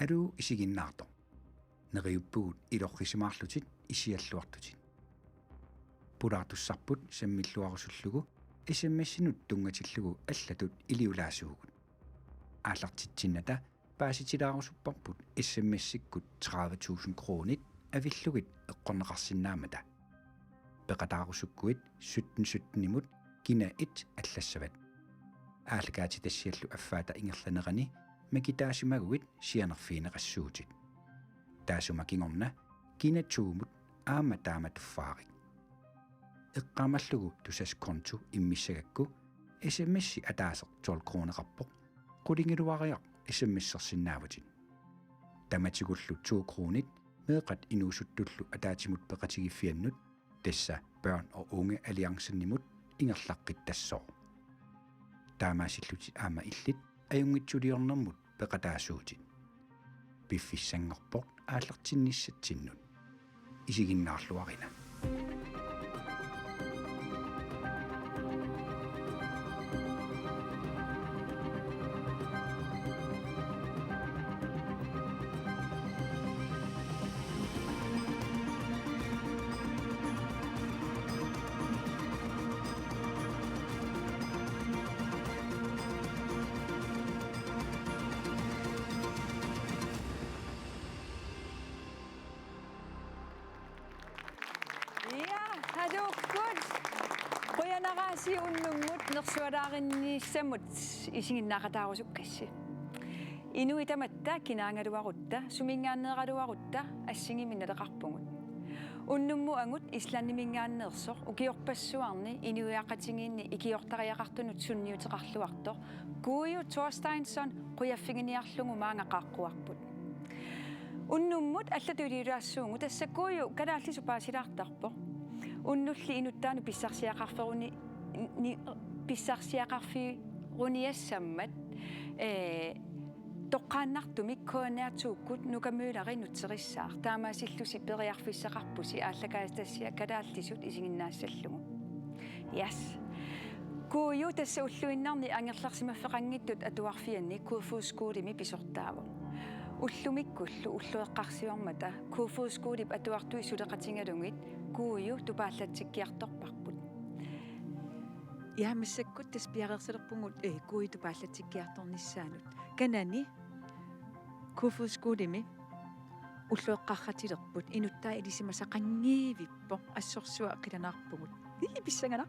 Alu isiginnaarto. Neriuppugut ilorrisimaarlutit isialluartutit. Pulaartussarput sammilluarusullugu isimmassinut tungatillugu allatut iliulaasuugut. Aallartitsinnata paasitilaarussupparput issammassikkut 30.000 kronit avillugit eqqorneqarsinnaamata. Peqataarusukkuit 17 imut kina 1 allassavat. Aalakaati tassiallu affaata ingerlanerani makitaasimaguit sianerfiineqassuutit. Taasuma kingorna kina 2 aama taamatuffaariq. Eqqaamallugu tusas kontu immissagakku SMS ataaseq 12 kroneqarpoq qulingiluariaq SMS-sersinnaavutit. Tamatigullu 2 kronit meeqat inuusuttullu ataatimut peqatigiffiannut tassa børn og unge alliancennimut ingerlaqqittassoor. Taamaasillutit aama illit ajungitsuliornermut peqataasuutit. Piffissangorpoq aallartinnissatinnut. Isiginnaarluarina. Si unnumut nersualaarinnissamut isinginnaaqataarusukkassi. Inuitamatta kinaangaluarutta sumingaanneeraluarutta assingiminnaleqarpungut. Unnummu angut islannimingaanneersoq ukiorpassuarni inuiaqatingiinni ikiortariaqartunut sunniuteqarluartoq kuuju Thorsteinsson quyaffiginiarlugu maangaqaaqquarput. Unnummut allatuliulaassuungu tassakuuju kalaallisu paasilaartarpoq unnulli inuttaanu pissarsiaqarferuni pissarsiaqarfiruniassammat toqqaannartumik koaneartuukkut nukamyularinnutserissaar taamaasillusi periarfissaqarpusi aallakaastassia kalaallisut isinginnaassallungu. Yes. Kuuju tassa ulluinnarni angerlarsimaffeqangittut atuarfianni kuufuuskuulimi pisortaavu. Ullumikkullu ullueqqarsiormata kuufuuskuulip atuartui suleqatingalungit kuuju tupaallatsikkiartorparput. Yaamissakut taspiareersalerpungut kuuju tupaallatsikkiartornissaanut. Kanani kuufuuskuulimi ullueqqarratilerput inuttaa ilisimasaqangiivippo assorsua qilanarpungut. Pissangana.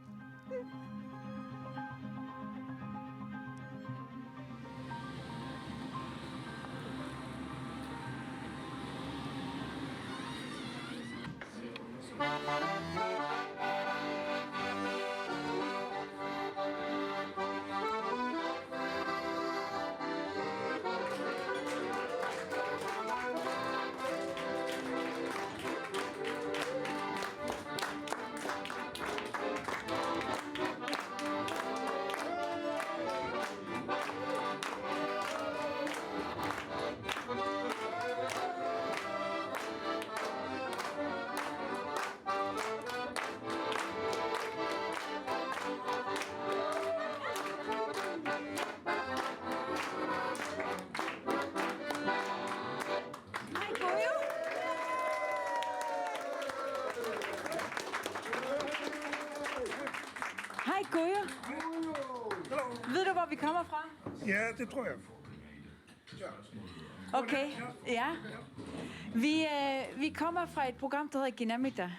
Ved du, hvor vi kommer fra? Ja, det tror jeg. Okay, ja. Vi kommer fra et program, der hedder Ginamita,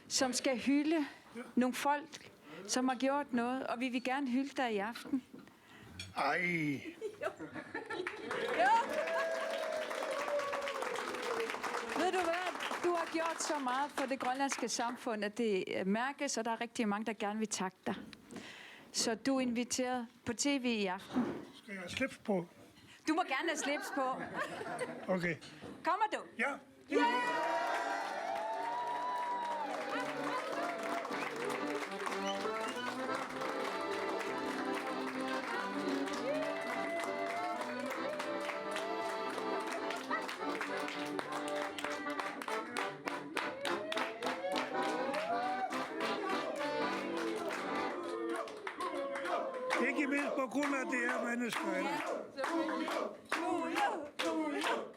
som skal hylde nogle folk, som har gjort noget, og vi vil gerne hylde dig i aften. Ej. Jo. Ved du hvad? Du har gjort så meget for det grønlandske samfund, at det mærkes, og der er rigtig mange, der gerne vil takke dig. Så du er inviteret på tv i aften. Skal jeg have slips på? Du må gerne have slips på. Okay. Kommer du? Ja. Ja! Ikke mindst på grund af det her mennesker. Ja, selvfølgelig.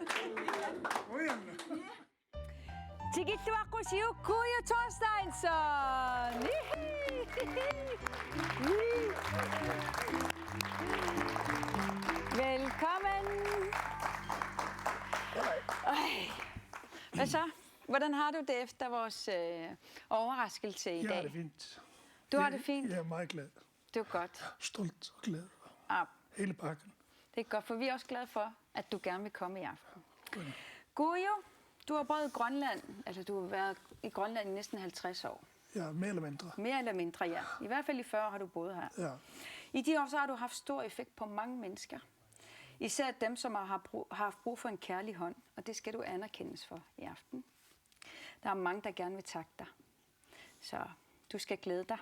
siger Gujo Thorsteinsson. Velkommen. Hvad så? Hvordan har du det efter vores overraskelse i dag? Jeg har det fint. Du har det fint? Jeg er meget glad. Det er godt. Stolt og glad. Ah, Hele pakken. det er godt, for vi er også glade for, at du gerne vil komme i aften. Godt. Gujo, du har boet i Grønland, altså du har været i Grønland i næsten 50 år. Ja, mere eller mindre. Mere eller mindre, ja. I hvert fald i 40 år har du boet her. Ja. I de år så har du haft stor effekt på mange mennesker. Især dem, som har haft brug for en kærlig hånd, og det skal du anerkendes for i aften. Der er mange, der gerne vil takke dig, så du skal glæde dig.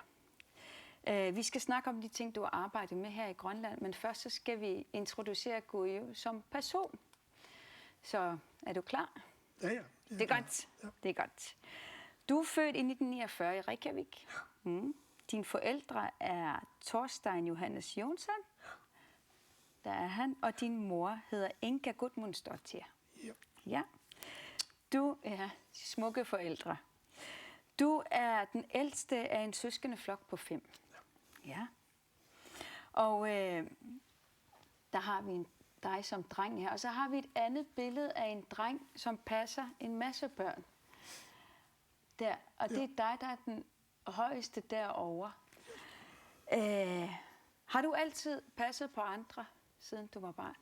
Vi skal snakke om de ting, du har arbejdet med her i Grønland, men først så skal vi introducere Gujo som person. Så er du klar? Ja. Det er godt. Ja. Det er godt. Du er født i 1949 i Reykjavik. Ja. Dine forældre er Thorstein Johannes Jonsson. Ja. Der er han. Og din mor hedder Inga Gudmundsdottir. Ja. Ja. Du er smukke forældre. Du er den ældste af en søskendeflok på 5. Ja. Og der har vi dig som dreng her. Og så har vi et andet billede af en dreng, som passer en masse børn. Der. Og det er dig, der er den højeste derovre. Har du altid passet på andre, siden du var barn?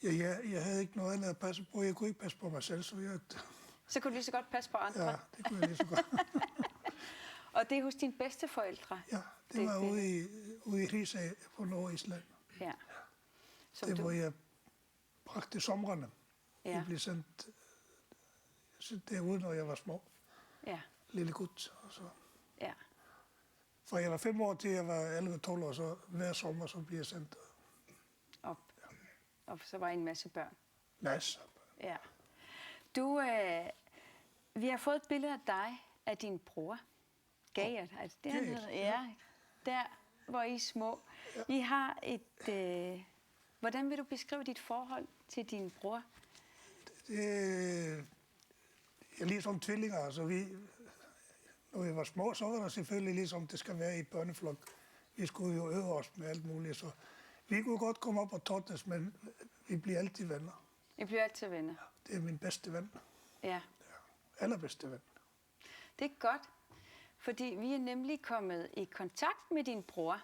Ja, jeg havde ikke noget andet at passe på. Jeg kunne ikke passe på mig selv, så jeg... Så kunne du lige så godt passe på andre? Ja, det kunne jeg lige så godt. Og det er hos dine bedsteforældre? Ja, det var ude i Rigsag på Nordisland. Ja. Det hvor jeg bragte somrene. Ja. Jeg blev sendt derude, når jeg var små. Ja. Lille gut. Og så. Ja. Fra jeg var 5 år til jeg var 11-12 år, så hver sommer så blev jeg sendt Op. Og så var I en masse børn. masser. Ja. Du, vi har fået et billede af dig, af din bror. Gayert, altså det han hedder. Ja, der hvor I er små. Ja. I har et... hvordan vil du beskrive dit forhold til din bror? Det er ligesom tvillinger. Altså når vi var små, så var der selvfølgelig ligesom det skal være i børneflok. Vi skulle jo øve os med alt muligt, så vi kunne godt komme op og tortes, men vi bliver altid venner. I bliver altid venner? Det er min bedste ven. Ja. Allerbedste ven. Det er godt, fordi vi er nemlig kommet i kontakt med din bror.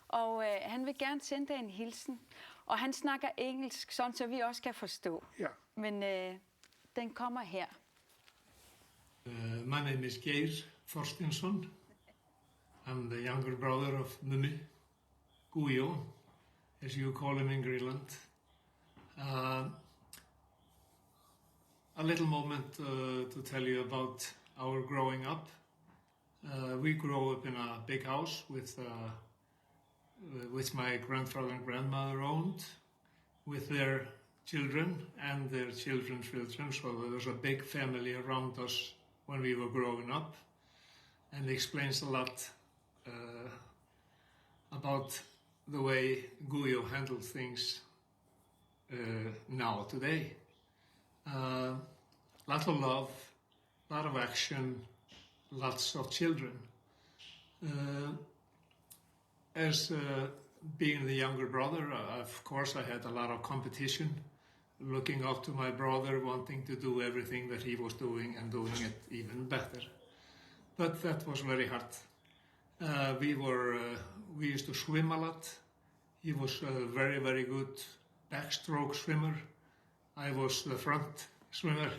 Og han vil gerne sende dig en hilsen. Og han snakker engelsk, sådan så vi også kan forstå. Ja. Men den kommer her. My name is Geir Thorsteinsson. I'm the younger brother of Mummi, Gujo, as you call him in Greenland. A little moment to tell you about our growing up. We grew up in a big house which my grandfather and grandmother owned, with their children and their children's children. So there was a big family around us when we were growing up, and it explains a lot about the way Gujo handles things now, today. Lot of love, lot of action, lots of children. As being the younger brother, of course I had a lot of competition, looking up to my brother, wanting to do everything that he was doing and doing it even better. But that was very hard. We used to swim a lot. He was a very, very good backstroke swimmer. I was the front swimmer.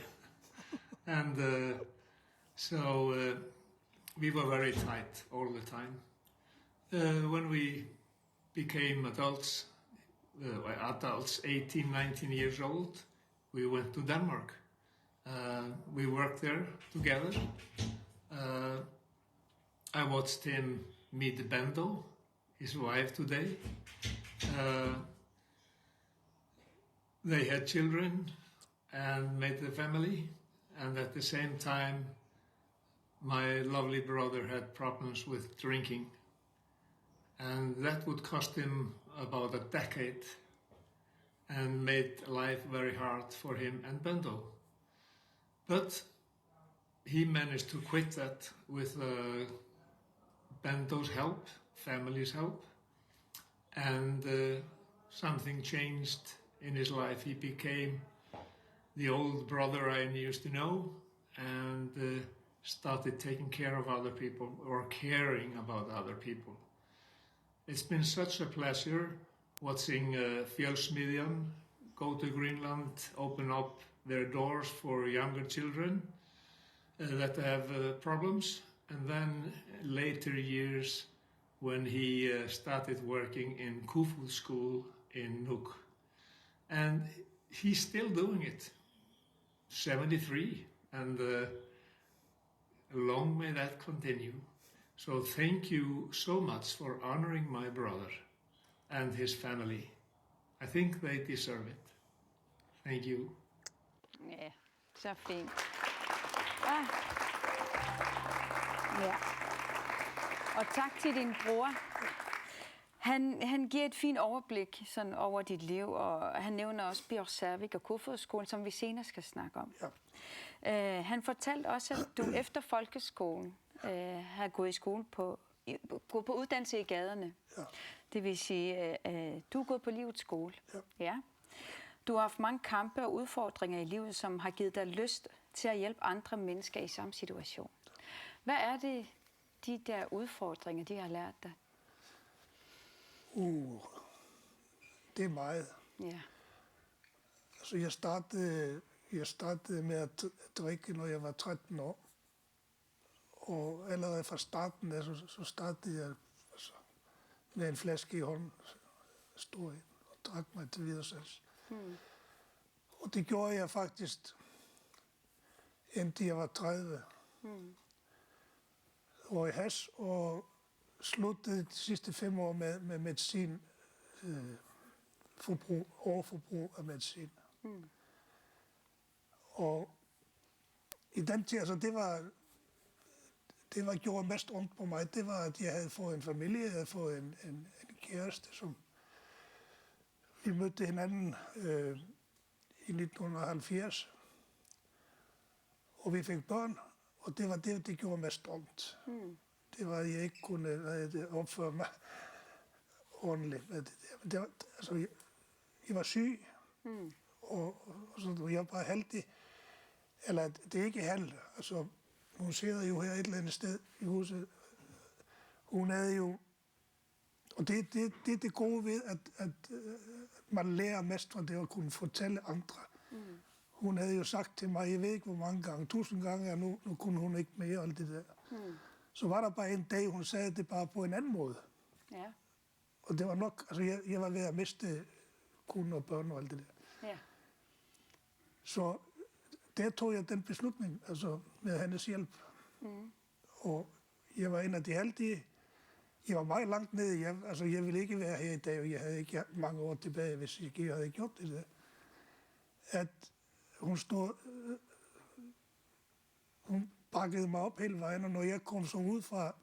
And so we were very tight all the time. When we became adults, 18, 19 years old, we went to Denmark. We worked there together. I watched him meet Bendo, his wife today. They had children and made a family, and at the same time my lovely brother had problems with drinking, and that would cost him about a decade and made life very hard for him and Bendo. But he managed to quit that with Bento's help, family's help, and something changed in his life. He became the old brother I used to know and started taking care of other people or caring about other people. It's been such a pleasure watching Fjölsmiðjan go to Greenland, open up their doors for younger children that have problems, and then later years when he started working in Khufu school in Nuuk. And he's still doing it, 73, and long may that continue. So thank you so much for honoring my brother and his family. I think they deserve it. Thank you. Ja, så fint. Ah. Ja. Og tak til din bror. Han giver et fint overblik sådan over dit liv, og han nævner også Bjørnsavik og Kofoedskolen, som vi senere skal snakke om. Ja. Han fortalte også, at du efter folkeskolen har gået i skole på uddannelse i gaderne. Ja. Det vil sige, du er gået på livets skole. Ja. Ja. Du har haft mange kampe og udfordringer i livet, som har givet dig lyst til at hjælpe andre mennesker i samme situation. Hvad er det, de der udfordringer, de har lært dig? Det er meget. Ja. Altså, jeg startede med at drikke, når jeg var 13 år. Og allerede fra starten af, så startede jeg altså, med en flaske i hånden, stod ind og drak mig til videresalgs. Og det gjorde jeg faktisk, indtil jeg var 30 år i hash, og sluttede de sidste 5 år med medicin, overforbrug af medicin. Og i den tid, altså det var gjorde mest ondt på mig, det var, at jeg havde fået en familie, jeg havde fået en kæreste, som vi mødte hinanden i 1970, og vi fik børn, og det var det gjorde mest ondt. Det var, at jeg ikke kunne opføre mig ordentligt med det der. Men altså, jeg var syg, og så jeg var bare heldig. Eller det er ikke halv. Altså, hun sidder jo her et eller andet sted i huset. Hun havde jo... Og det er det gode ved, at man lærer mest fra det at kunne fortælle andre. Hun havde jo sagt til mig, jeg ved ikke hvor mange gange, 1000 gange, og nu kunne hun ikke mere, og alt det der. Så var der bare en dag, hun sagde det bare på en anden måde. Ja. Og det var nok, altså jeg var ved at miste kone og børn og alt det der. Ja. Så der tog jeg den beslutning, altså med hendes hjælp. Og jeg var en af de heldige. Jeg var meget langt nede. Jeg ville ikke være her i dag, og jeg havde ikke mange år tilbage, hvis jeg ikke havde gjort det der. At hun bakkede mig op hele vejen, og når jeg kom så ud fra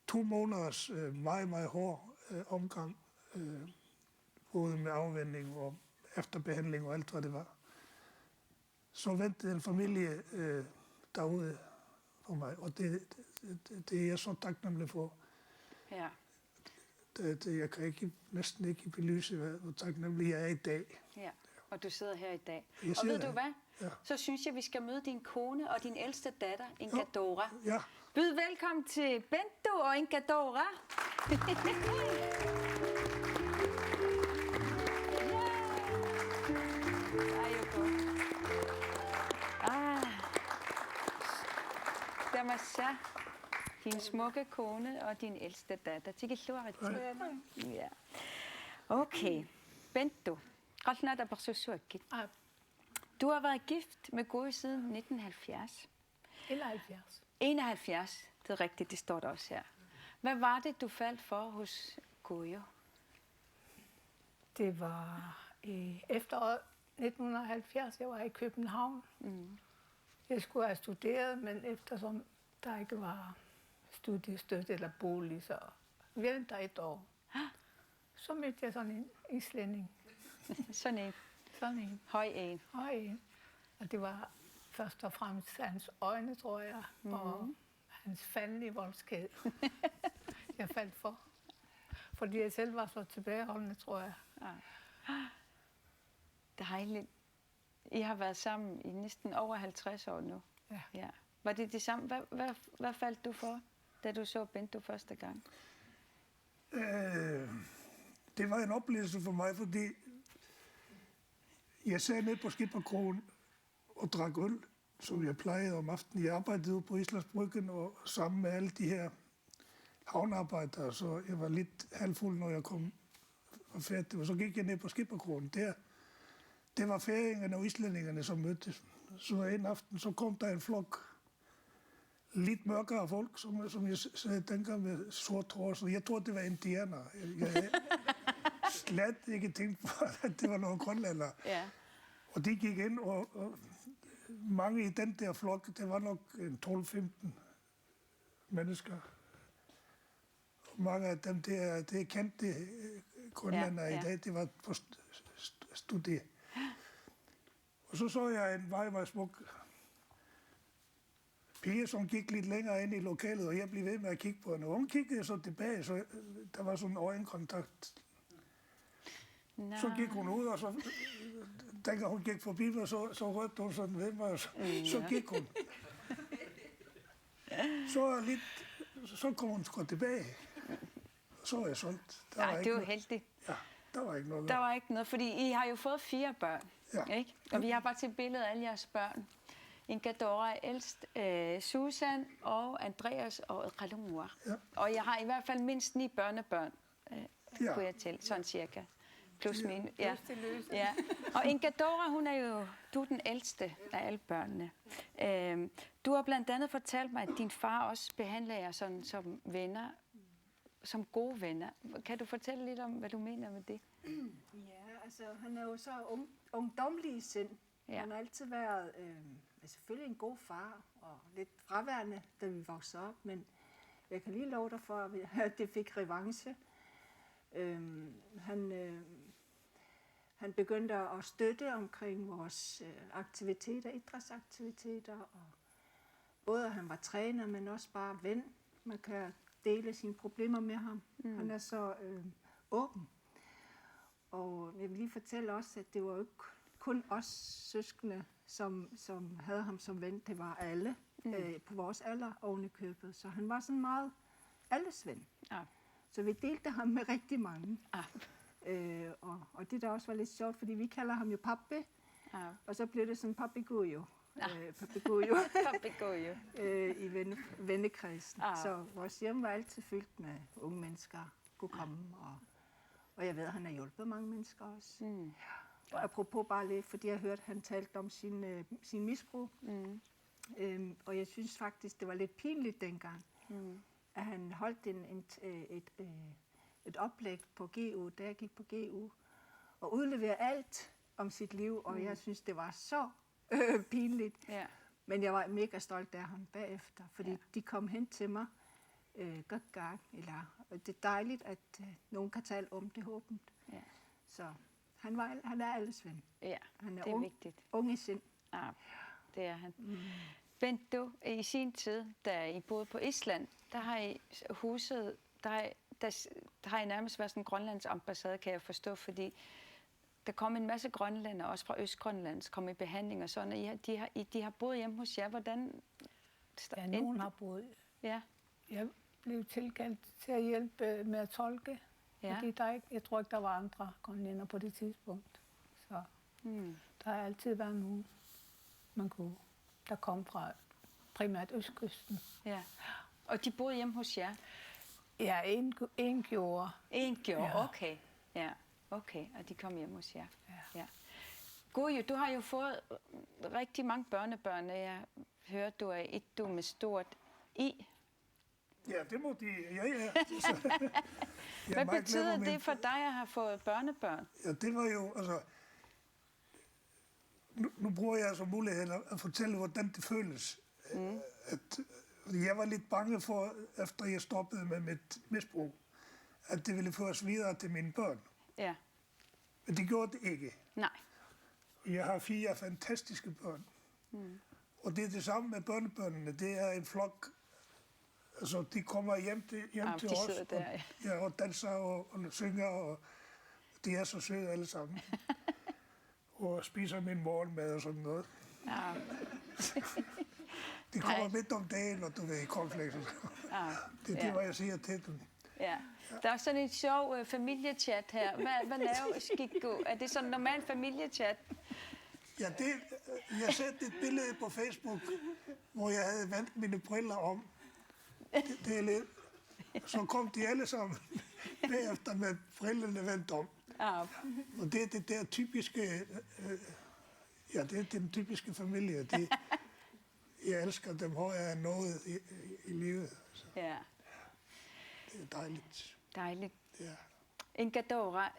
2 måneders meget, meget hård omgang, både med afvending og efterbehandling og alt, hvad det var, så ventede en familie derude for mig, og det er jeg så taknemmelig for. Ja. Jeg kan næsten ikke belyse, hvor taknemmelig jeg er i dag. Ja. Og du sidder her i dag. Jeg og ved der. Du hvad? Ja. Så synes jeg, vi skal møde din kone og din ældste datter, Inga Dora. Ja. Byd velkommen til Bento og Inga Dora. Damasha, din smukke kone og din ældste datter. Ja. Okay. Bento. Du har været gift med Goyo siden 1970. 71. 71, det er rigtigt, det står der også her. Hvad var det, du faldt for hos Goyo? Det var i efteråret 1970, jeg var i København. Jeg skulle have studeret, men eftersom der ikke var studiestøtte eller bolig, så ventede der 1 år. Så mødte jeg sådan en islænding. Sådan en. Sådan en. Høj en. Høj en. Og det var først og fremmest hans øjne, tror jeg, og hans fandlige voldsked. Jeg faldt for. Fordi jeg selv var så tilbageholdende, tror jeg. Dejligt. I har været sammen i næsten over 50 år nu. Ja. Var det det samme? Hvad faldt du for, da du så Bento første gang? Det var en oplevelse for mig, fordi jeg sad ned på Skipperkrogen og drak øl, som jeg plejede om aftenen. Jeg arbejdede ude på Islandsbryggen og sammen med alle de her havnearbejdere, så jeg var lidt halvfuld, når jeg kom og færdig. Og så gik jeg ned på Skipperkrogen. Det var færingerne og islændingerne, som mødtes. Så en aften så kom der en flok lidt mørkere folk, som jeg sagde dengang med sort hår. Så jeg troede, det var indianer. Jeg havde slet ikke tænkt på, at det var nogle grønlændere. Ja. Og de gik ind, og mange i den der flok, det var nok 12-15 mennesker. Mange af dem, det er kendte grønlændere i dag, det var på studie. Og så jeg en var smuk pige, som gik lidt længere ind i lokalet, og jeg blev ved med at kigge på hende. Og hun kiggede så tilbage, så der var sådan en øjenkontakt. Nej. Så gik hun ud, og så dengang hun gik forbi mig, så rørte hun sådan ved mig, og så gik hun. Så kom hun sgu tilbage. Så var jeg solgt. Nej, det var heldigt. Ja, der var ikke noget. Der var ikke noget, fordi I har jo fået 4 børn, ikke? Og vi har bare til billedet af alle jeres børn. Inkadora er ældst, Susan og Andreas og Kalumur. Ja. Og jeg har i hvert fald mindst 9 børnebørn, kunne jeg til, sådan cirka. Plus min. Ja. Ja. Og Inkadora, du er den ældste af alle børnene. Du har blandt andet fortalt mig, at din far også behandler jer sådan som venner, som gode venner. Kan du fortælle lidt om, hvad du mener med det? Ja, altså han er jo så ungdomlig i sind. Ja. Han har altid været selvfølgelig en god far og lidt fraværende, da vi voksede op, men jeg kan lige love dig for, at det fik revanche. Han begyndte at støtte omkring vores aktiviteter, idrætsaktiviteter, og både at han var træner, men også bare ven. Man kan dele sine problemer med ham. Han er så åben. Og jeg vil lige fortælle også, at det var jo ikke kun os søskende, som havde ham som ven. Det var alle på vores alder oven i købet. Så han var sådan meget alles ven. Ja. Så vi delte ham med rigtig mange. Og det der også var lidt sjovt, fordi vi kalder ham jo Pappe. Ja. Og så blev det sådan Papegojo. Papegojo. I vennekredsen. Ja. Så vores hjem var altid fyldt med unge mennesker, kunne komme. Og jeg ved, at han har hjulpet mange mennesker også. Mm. Og apropos bare lidt, fordi jeg hørte, at han talte om sin misbrug. Og jeg synes faktisk, det var lidt pinligt dengang, at han holdt et oplæg på GU, da jeg gik på GU, og udleverede alt om sit liv, og jeg synes, det var så pinligt. Ja. Men jeg var mega stolt af ham bagefter, fordi de kom hen til mig, det er dejligt, at nogen kan tale om det åbent. Ja. Så han er alles ven. Ja, han er det er vigtigt. Ung i sind. Ja, det er han. Bento, i sin tid, da I boede på Island, der har I huset, der har I nærmest været sådan en Grønlands ambassade, kan jeg forstå, fordi der kom en masse grønlændere, også fra Østgrønlands, kom i behandling og sådan, og de har boet hjemme hos jer. Hvordan? Ja, nogen har boet. Ja. Jeg blev tilkaldt til at hjælpe med at tolke, fordi jeg tror ikke, der var andre grønlændere på det tidspunkt. Så der har altid været nogen, der kom fra primært Østkysten. Ja. Og de boede hjemme hos jer? Ja, en gjorde. En gjorde, okay. Ja, okay, og de kom hjem hos jer. Ja. Gojo, du har jo fået rigtig mange børnebørn, og jeg hørte, du er du med stort I. Ja, det må de. Ja. Hvad betyder det for dig at have fået børnebørn? Ja, det var jo, altså... Nu bruger jeg altså muligheden at fortælle, hvordan det føles. Jeg var lidt bange for, efter jeg stoppede med mit misbrug, at det ville føres videre til mine børn. Ja. Men det gjorde det ikke. Nej. Jeg har 4 fantastiske børn. Og det er det samme med børnebørnene. Det er en flok. Altså, de kommer hjem til de os sidder der, ja. og danser og synger, og de er så søde alle sammen. Og spiser min morgenmad og sådan noget. Ja. De kommer midt om dagen, og du ved, i cornflakes. Det er det, hvad jeg siger til dem. Ja. Der er sådan en sjov familiechat her. Hvad laver Skikko? Er det sådan en normal familiechat? Ja, jeg satte et billede på Facebook, hvor jeg havde vendt mine briller om. Det er lidt. Så kom de alle sammen bagefter med brillerne vendt om. Ja. Og det er det der typiske, det er den typiske familie. Jeg elsker dem højere end noget i livet. Så Ja. det er dejligt. Dejligt. Ja. Inga Dora,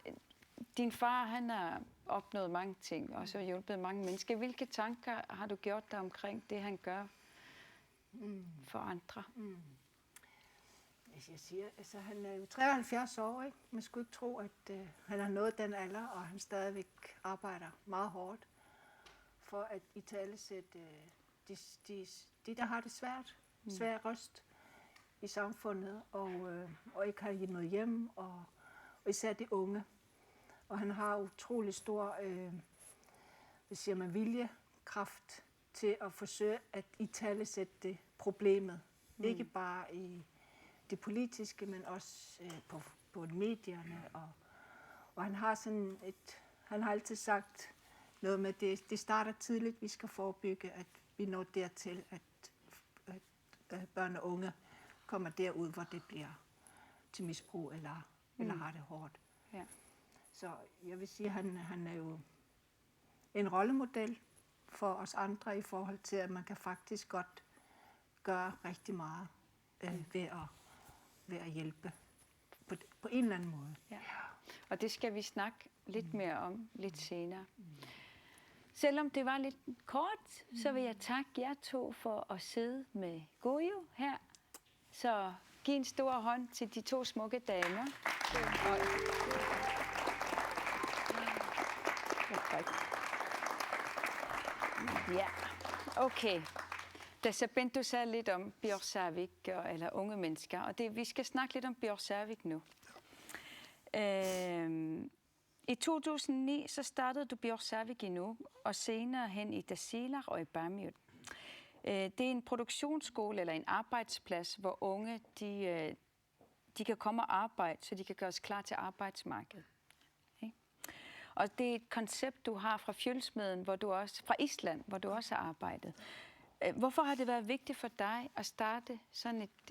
din far, han har opnået mange ting, og så hjulpet mange mennesker. Hvilke tanker har du gjort dig omkring det, han gør for andre? Hvis jeg siger, altså han er jo 73 år, ikke? Man skulle ikke tro, at han har nået den alder, og han stadigvæk arbejder meget hårdt for at italesætte de der har det svært, svær røst i samfundet, og ikke har noget hjem, og især de unge. Og han har utrolig stor, viljekraft til at forsøge at italesætte det problemet. Ikke bare i det politiske, men også på medierne. Og han har sådan han har altid sagt noget med, det starter tidligt, vi skal forebygge, at vi når dertil, at børn og unge kommer derud, hvor det bliver til misbrug eller har det hårdt. Ja. Så jeg vil sige, at han er jo en rollemodel for os andre i forhold til, at man kan faktisk godt gøre rigtig meget ved at hjælpe på en eller anden måde. Ja. Og det skal vi snakke lidt mere om lidt senere. Selvom det var lidt kort, så vil jeg takke jer to for at sidde med Gojo her. Så giv en stor hånd til de to smukke damer. Ja, okay. Da Bento sagde lidt om Bjørsavik, eller unge mennesker, og vi skal snakke lidt om Bjørsavik nu. I 2009 så startede du Bjørsavik i Nuuk, og senere hen i Tasiilaq og i Paamiut. Det er en produktionsskole eller en arbejdsplads, hvor unge de kan komme og arbejde, så de kan gøres klar til arbejdsmarkedet. Okay? Og det er et koncept, du har fra Fjølsmeden, fra Island, hvor du også har arbejdet. Hvorfor har det været vigtigt for dig at starte sådan et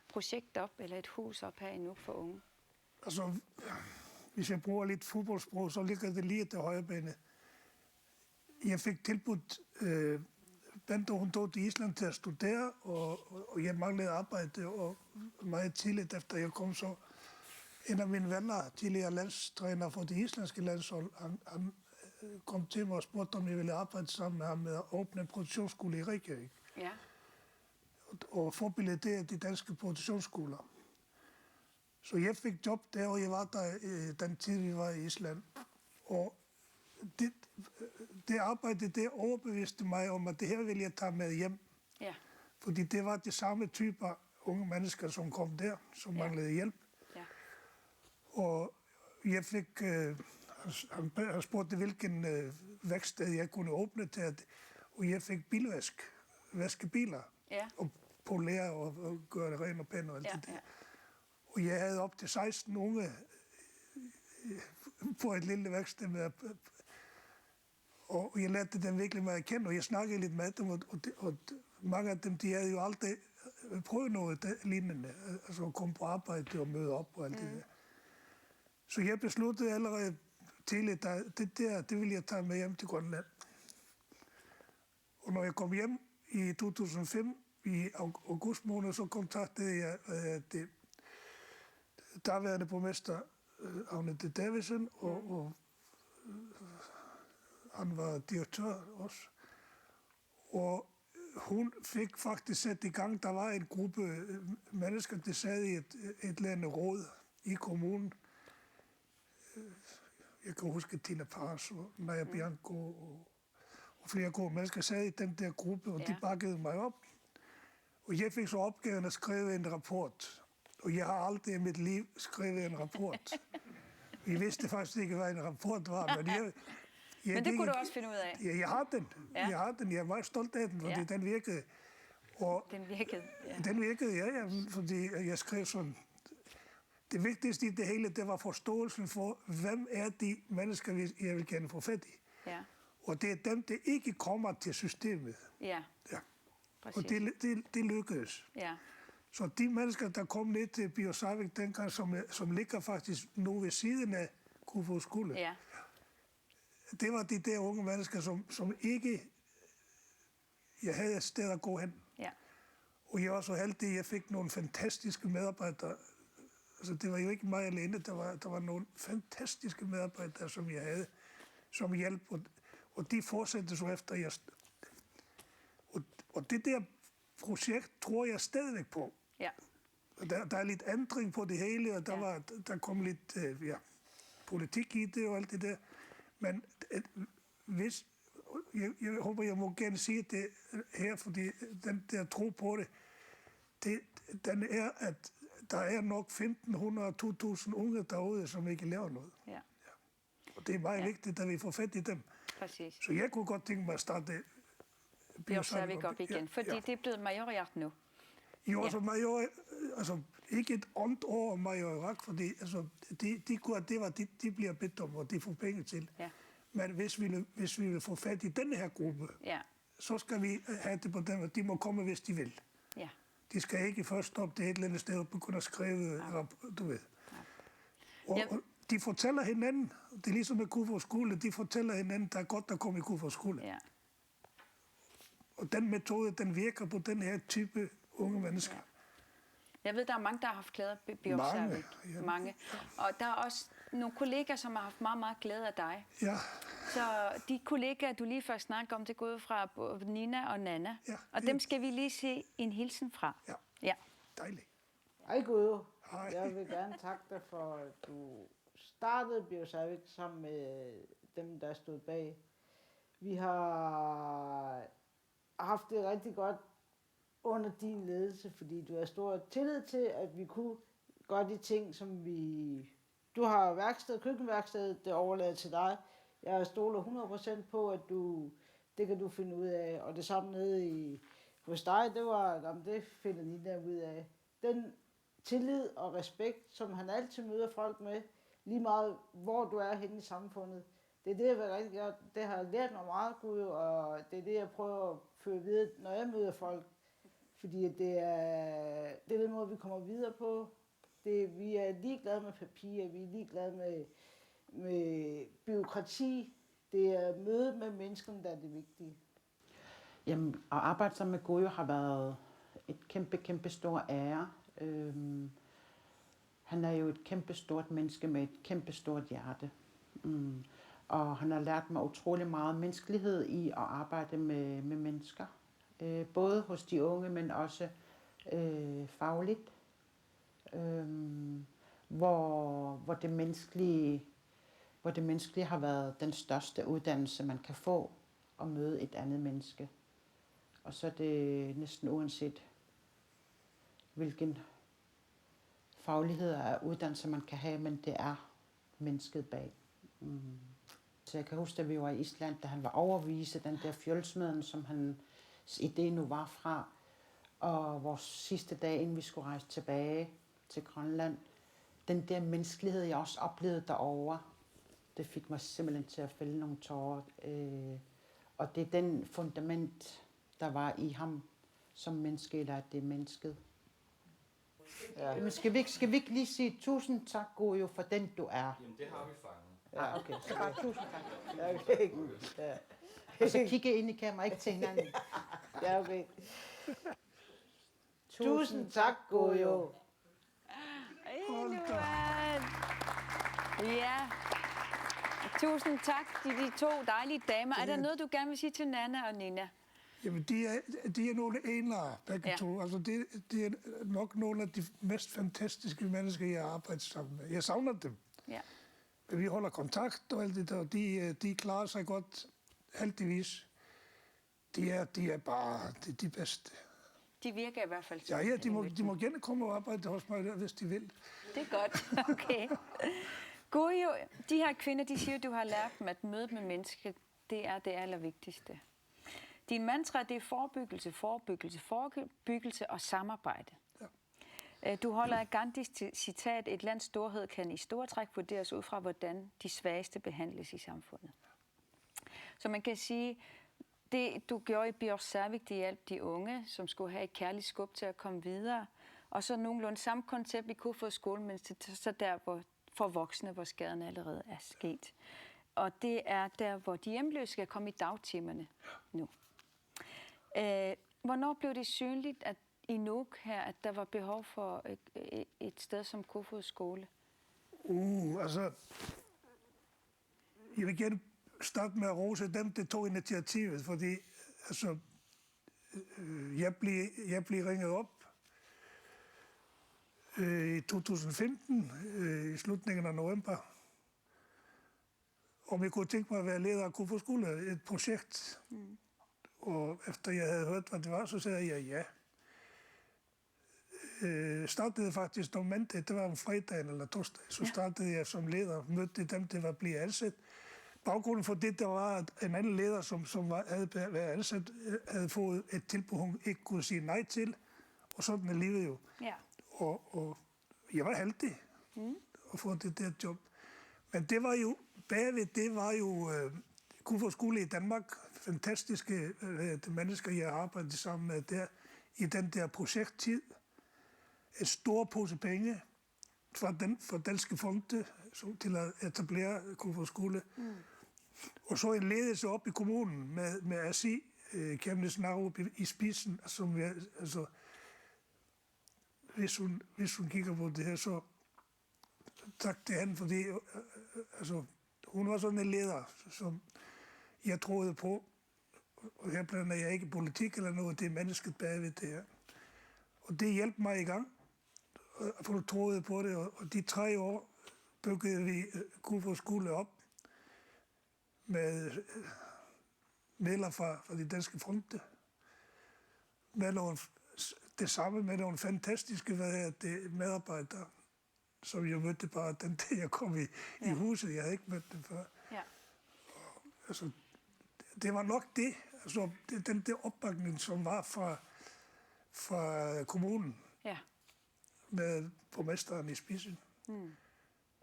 projekt op, eller et hus op her i Nuuk for unge? Altså, hvis jeg bruger lidt fodboldsprog, så ligger det lige til højrebane. Jeg fik tilbudt, Bento hun tog til Island til at studere, og jeg manglede arbejde, og meget tidligt efter jeg kom, så en af mine venner, tidligere landstræner for det islandske landshold, han kom til mig og spurgte, om jeg ville arbejde sammen med ham med at åbne en produktionsskole i Reykjavik. Ja. Og forbilledet det af de danske produktionsskoler. Så jeg fik job der, og jeg var der den tid, vi var i Island. Og det arbejde, det overbeviste mig om, at det her ville jeg tage med hjem. Ja. Fordi det var de samme typer unge mennesker, som kom der, som manglede hjælp. Ja. Og jeg fik, han spurgte, hvilken værksted jeg kunne åbne til, og jeg fik vaske biler, og polere og gøre det rent og pænt og alt det der. Og jeg havde op til 16 unge på et lille værksted med, og jeg lærte dem virkelig meget at kende, og jeg snakkede lidt med dem, og mange af dem, de havde jo aldrig prøvet noget lignende, altså at komme på arbejde og møde op og alt det der. Så jeg besluttede allerede tidligt, at det ville jeg tage med hjem til Grønland. Og når jeg kom hjem i 2005, i august måned, så kontaktede jeg det daværende borgmester Agnete Davidsen, og han var direktør også. Og hun fik faktisk sat i gang, der var en gruppe mennesker, der sad i et eller andet råd i kommunen. Jeg kan huske Tina Pars og Naja Bianco og flere gode mennesker sad i den der gruppe, og de Ja. bakkede mig op. Og jeg fik så opgaven at skrive en rapport. Og jeg har aldrig i mit liv skrevet en rapport. Jeg vidste faktisk ikke, hvad en rapport var, men jeg Men det kunne du også finde ud af. Ja, jeg har den. Ja. Jeg har den. Jeg er meget stolt af den, fordi Ja. den virkede. Og Den virkede. Ja. den virkede, ja, fordi jeg skrev sådan. Det vigtigste i det hele, det var forståelsen for, hvem er de mennesker, jeg vil gerne få fat i. Ja. Og det er dem, der ikke kommer til systemet. Ja. Ja. Præcis. Og det lykkedes. Ja. Så de mennesker, der kom ned til Biosavik dengang, som ligger faktisk nu ved siden af Kofoeds skole, Ja. det var de der unge mennesker, som ikke jeg havde et sted at gå hen. Ja. Og jeg var så heldig, at jeg fik nogle fantastiske medarbejdere. Altså, det var jo ikke mig alene, der var nogle fantastiske medarbejdere, som jeg havde som hjælp. Og de fortsatte så efter jeg... Og det der projekt tror jeg stadigvæk på. Ja. Der er lidt ændring på det hele, og der kom lidt politik i det og alt det der. Men hvis... Jeg håber, jeg må gerne sige det her, fordi den der tro på den er, at der er nok 1.500-2.000 unge derude, som ikke laver noget. Ja. Og det er meget vigtigt, at vi får fat i dem. Præcis. Så jeg kunne godt tænke mig at starte Biosavik op igen, fordi det er blevet majoriat nu. Jo, altså ikke et ondt år majorat, fordi altså, de bliver bedt om, og de får penge til. Ja. Men hvis vi vil få fat i den her gruppe, Ja. så skal vi have det på dem, og de må komme, hvis de vil. Ja. De skal ikke først stoppe det et eller andet sted og begynde at skrive, du ved. Og de fortæller hinanden, det er ligesom med Kofoeds skole, de fortæller hinanden, der er godt at komme i Kofoeds skole. Ja. Og den metode, den virker på den her type unge mennesker. Ja. Jeg ved, der er mange, der har haft glæde af Biosavik. Ja. Mange. Og der er også nogle kollegaer, som har haft meget, meget glæde af dig. Ja. Så de kollegaer, du lige først snakkede om, det går ud fra Nina og Nana. Ja, Og dem skal vi lige se en hilsen fra. Ja. Ja. Dejligt. Hej Gud. Hej. Jeg vil gerne takke dig for, at du startede Biosavik sammen med dem, der stod bag. Vi har haft det rigtig godt under din ledelse, fordi du har stor tillid til, at vi kunne gøre de ting, som vi... Du har værksted, køkkenværksted, det overlader til dig. Jeg stoler 100% på, at det kan du finde ud af. Og det samme nede hos dig, det finder Nina ud af. Den tillid og respekt, som han altid møder folk med, lige meget hvor du er henne i samfundet. Det er det, jeg vil rigtig godt. Det har lært mig meget, Gud, og det er det, jeg prøver at føre videre, når jeg møder folk. Fordi det er den måde, vi kommer videre på. Vi er ligeglade med papir, vi er ligeglade med byråkrati. Det er mødet med menneskene, der er det vigtige. Jamen, at arbejde sammen med Gojo har været et kæmpe stor ære. Han er jo et kæmpe stort menneske med et kæmpe stort hjerte. Og han har lært mig utrolig meget menneskelighed i at arbejde med mennesker. Både hos de unge, men også fagligt. Hvor det menneskelige har været den største uddannelse, man kan få at møde et andet menneske. Og så er det næsten uanset, hvilken faglighed og uddannelse man kan have, men det er mennesket bag. Så jeg kan huske, da vi var i Island, da han var overvise, den der fjolsmeden, som hans idé nu var fra. Og vores sidste dag, inden vi skulle rejse tilbage til Grønland, den der menneskelighed, jeg også oplevede derovre, det fik mig simpelthen til at fælde nogle tårer. Og det er den fundament, der var i ham som menneske, eller at det er mennesket. Ja. Men skal vi ikke lige sige tusind tak, Gojo, for den du er? Jamen, det har vi fanget. Ja, okay. Så bare tusind tak. Ja, okay. Ja. Og så kigge ind i kameraet, ikke til hinanden. Ja, okay. Tusind tak, Gojo. Ja. Tusind tak til de to dejlige damer. Er der noget, du gerne vil sige til Nana og Nina? Jamen, de er nogle enere, begge to. Altså, det er nok nogle af de mest fantastiske mennesker, jeg har arbejdet sammen med. Jeg savner dem. Ja. Men vi holder kontakt og alt det der, og de klarer sig godt, heldigvis. de er bare de bedste. De virker i hvert fald. Ja, de må gerne komme og arbejde hos mig, hvis de vil. Det er godt, okay. Gojo, de her kvinder, de siger, at du har lært dem, at mødet med mennesker, det er det allervigtigste. Din mantra, det er forebyggelse, forebyggelse, forebyggelse og samarbejde. Ja. Du holder af Gandhis citat, et lands storhed kan i store træk vurderes ud fra, hvordan de svageste behandles i samfundet. Så man kan sige, det du gjorde i Bjorsavik, det hjalp de unge, som skulle have et kærligt skub til at komme videre. Og så nogenlunde samme koncept i Kofoeds skole, men så der, hvor for voksne, hvor skaden allerede er sket. Og det er der, hvor de hjemløse skal komme i dagtimerne nu. Hvornår blev det synligt, at i Nuuk her, at der var behov for et sted som Kofoeds skole? Altså, jeg vil gerne starte med at rose dem, der tog initiativet, fordi altså, jeg blev ringet op i 2015, i slutningen af november, om jeg kunne tænke mig at være leder af Kofoeds skole, et projekt. Og efter jeg havde hørt, hvad det var, så sagde jeg ja. Startede faktisk om mandag, det var om fredagen eller torsdag, så startede jeg som leder, mødte dem, der var blevet ansat. Baggrunden for det, der var, at en anden leder, som havde været ansat, havde fået et tilbud, hun ikke kunne sige nej til, og sådan er livet jo. Ja. Og jeg var heldig at få det der job. Men det var jo, bagved det var jo Kofoeds skole i Danmark, fantastiske mennesker, jeg har arbejdet sammen med der, i den der projekttid. Et stor pose penge fra danske fonde til at etablere Kofoeds skole. Og så en ledelse op i kommunen med ASI, Kæmnes Narup i spidsen, som altså, hvis hun kigger på det her, så tak til hende, fordi altså, hun var sådan en leder, som jeg troede på. Og her blander jeg ikke politik eller noget, det er mennesket bagved det her. Og det hjalp mig i gang, for jeg troede på det, og de 3 år byggede vi Kofoeds skole op med midler fra de danske fonde. Det samme med nogle fantastiske medarbejdere, som jeg mødte bare den dag, jeg kom i huset. Jeg havde ikke mødt dem før. Ja. Og, altså, det var nok det. Altså, den der opbakning, som var fra kommunen med borgmesteren i spidsen.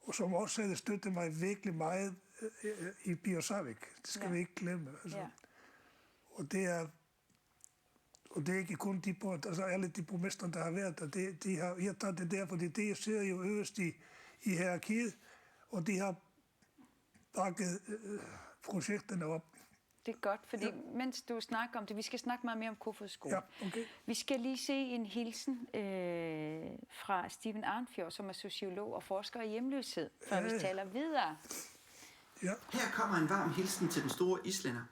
Og som også havde støttet mig virkelig meget i Bjorsavik. Det skal vi ikke glemme. Altså. Og det er ikke kun altså alle de borgmester, der har været der. Jeg tager det der, fordi det sidder jo øverst i hierarkiet, og de har bakket projekterne op. Det er godt, fordi mens du snakker om det, vi skal snakke meget mere om Kofoeds skole. Ja, okay. Vi skal lige se en hilsen fra Steven Arnfjord, som er sociolog og forsker i hjemløshed, før vi taler videre. Ja. Her kommer en varm hilsen til den store islænder.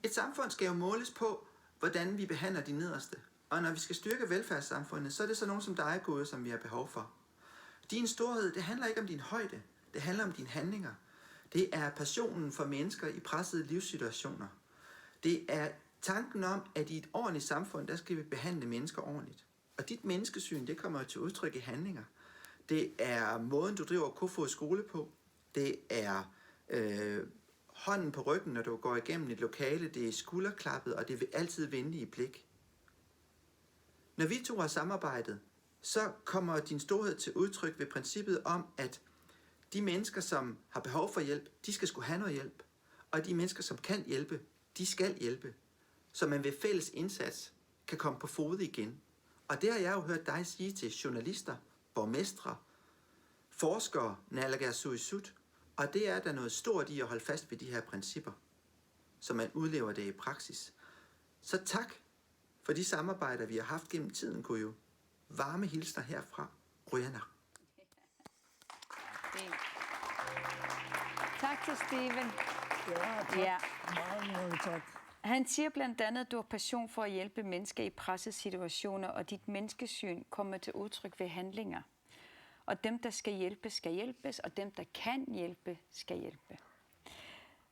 Et samfund skal jo måles på, hvordan vi behandler de nederste. Og når vi skal styrke velfærdssamfundet, så er det så nogen som dig, Gode, som vi har behov for. Din storhed, det handler ikke om din højde. Det handler om dine handlinger. Det er passionen for mennesker i pressede livssituationer. Det er tanken om, at i et ordentligt samfund, der skal vi behandle mennesker ordentligt. Og dit menneskesyn, det kommer til udtryk i handlinger. Det er måden, du driver Kofoeds skole på. Det er hånden på ryggen, når du går igennem et lokale. Det er skulderklappet, og det er altid venlige blik. Når vi to har samarbejdet, så kommer din storhed til udtryk ved princippet om, at de mennesker, som har behov for hjælp, de skal skulle have noget hjælp. Og de mennesker, som kan hjælpe, de skal hjælpe. Så man ved fælles indsats kan komme på fod igen. Og det har jeg jo hørt dig sige til journalister, borgmestre, forskere, naalakkersuisut. Og det er der noget stort i at holde fast ved de her principper, så man udlever det i praksis. Så tak for de samarbejder, vi har haft gennem tiden, Gojo. Varme hilsner herfra, Rujana. Tak til Steven. Ja, tak. Ja. Mange tak. Han siger blandt andet, at du har passion for at hjælpe mennesker i pressede situationer, og dit menneskesyn kommer til udtryk ved handlinger. Og dem, der skal hjælpes, og dem, der kan hjælpe, skal hjælpe.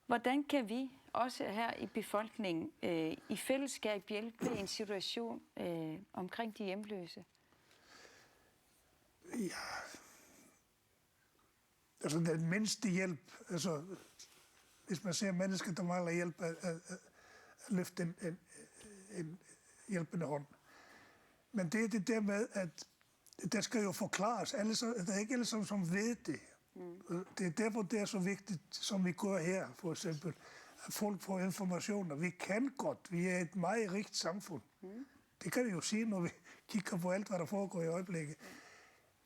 Hvordan kan vi også her i befolkningen i fællesskab hjælpe i en situation omkring de hjemløse? Ja, altså den mindste hjælp, altså hvis man ser mennesker, der mangler hjælp, at løfte en hjælpende hånd. Men det er det der med, at der skal jo forklares. Der er ikke alle som ved det. Det er derfor, det er så vigtigt, som vi gør her, for eksempel, at folk får informationer. Vi kan godt. Vi er et meget rigt samfund. Det kan vi jo sige, når vi kigger på alt, hvad der foregår i øjeblikket.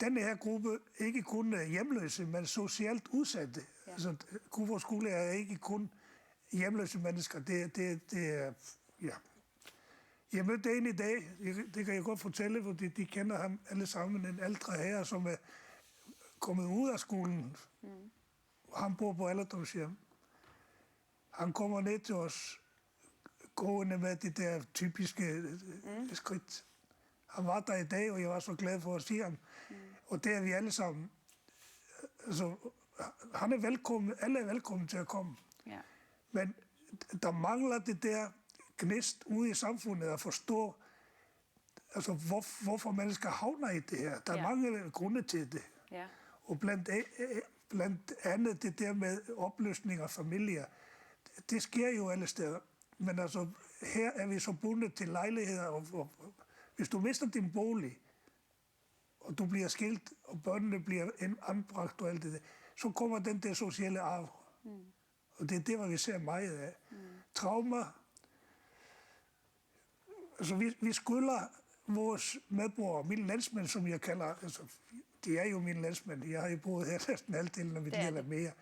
Denne her gruppe ikke kun hjemløse, men socialt udsatte. Ja. Altså, Kofoeds skole er ikke kun hjemløse mennesker. Det er, ja. Jeg mødte en i dag, det kan jeg godt fortælle, fordi de kender ham alle sammen, en ældre herre, som er kommet ud af skolen. Han bor på alderdomshjem. Han kommer ned til os, gående med de der typiske skridt. Han var der i dag, og jeg var så glad for at se ham. Og det er vi alle sammen. Altså, han er velkommen, alle er velkommen til at komme. Ja. Men der mangler det der gnist ude i samfundet at forstå, altså, hvorfor mennesker havner i det her. Der er mange grunde til det. Ja. Og blandt andet det der med opløsning af familier, det sker jo alle steder. Men altså, her er vi så bundet til lejligheder, og hvis du mister din bolig, og du bliver skilt, og børnene bliver anbragt og alt det der, så kommer den der sociale arv. Og det er det, hvad vi ser meget af. Traumer. Altså, vi skylder vores medborgere, mine landsmænd, som jeg kalder, altså, de er jo mine landsmænd, jeg har jo boet her næsten halvdelen af mit liv eller mere,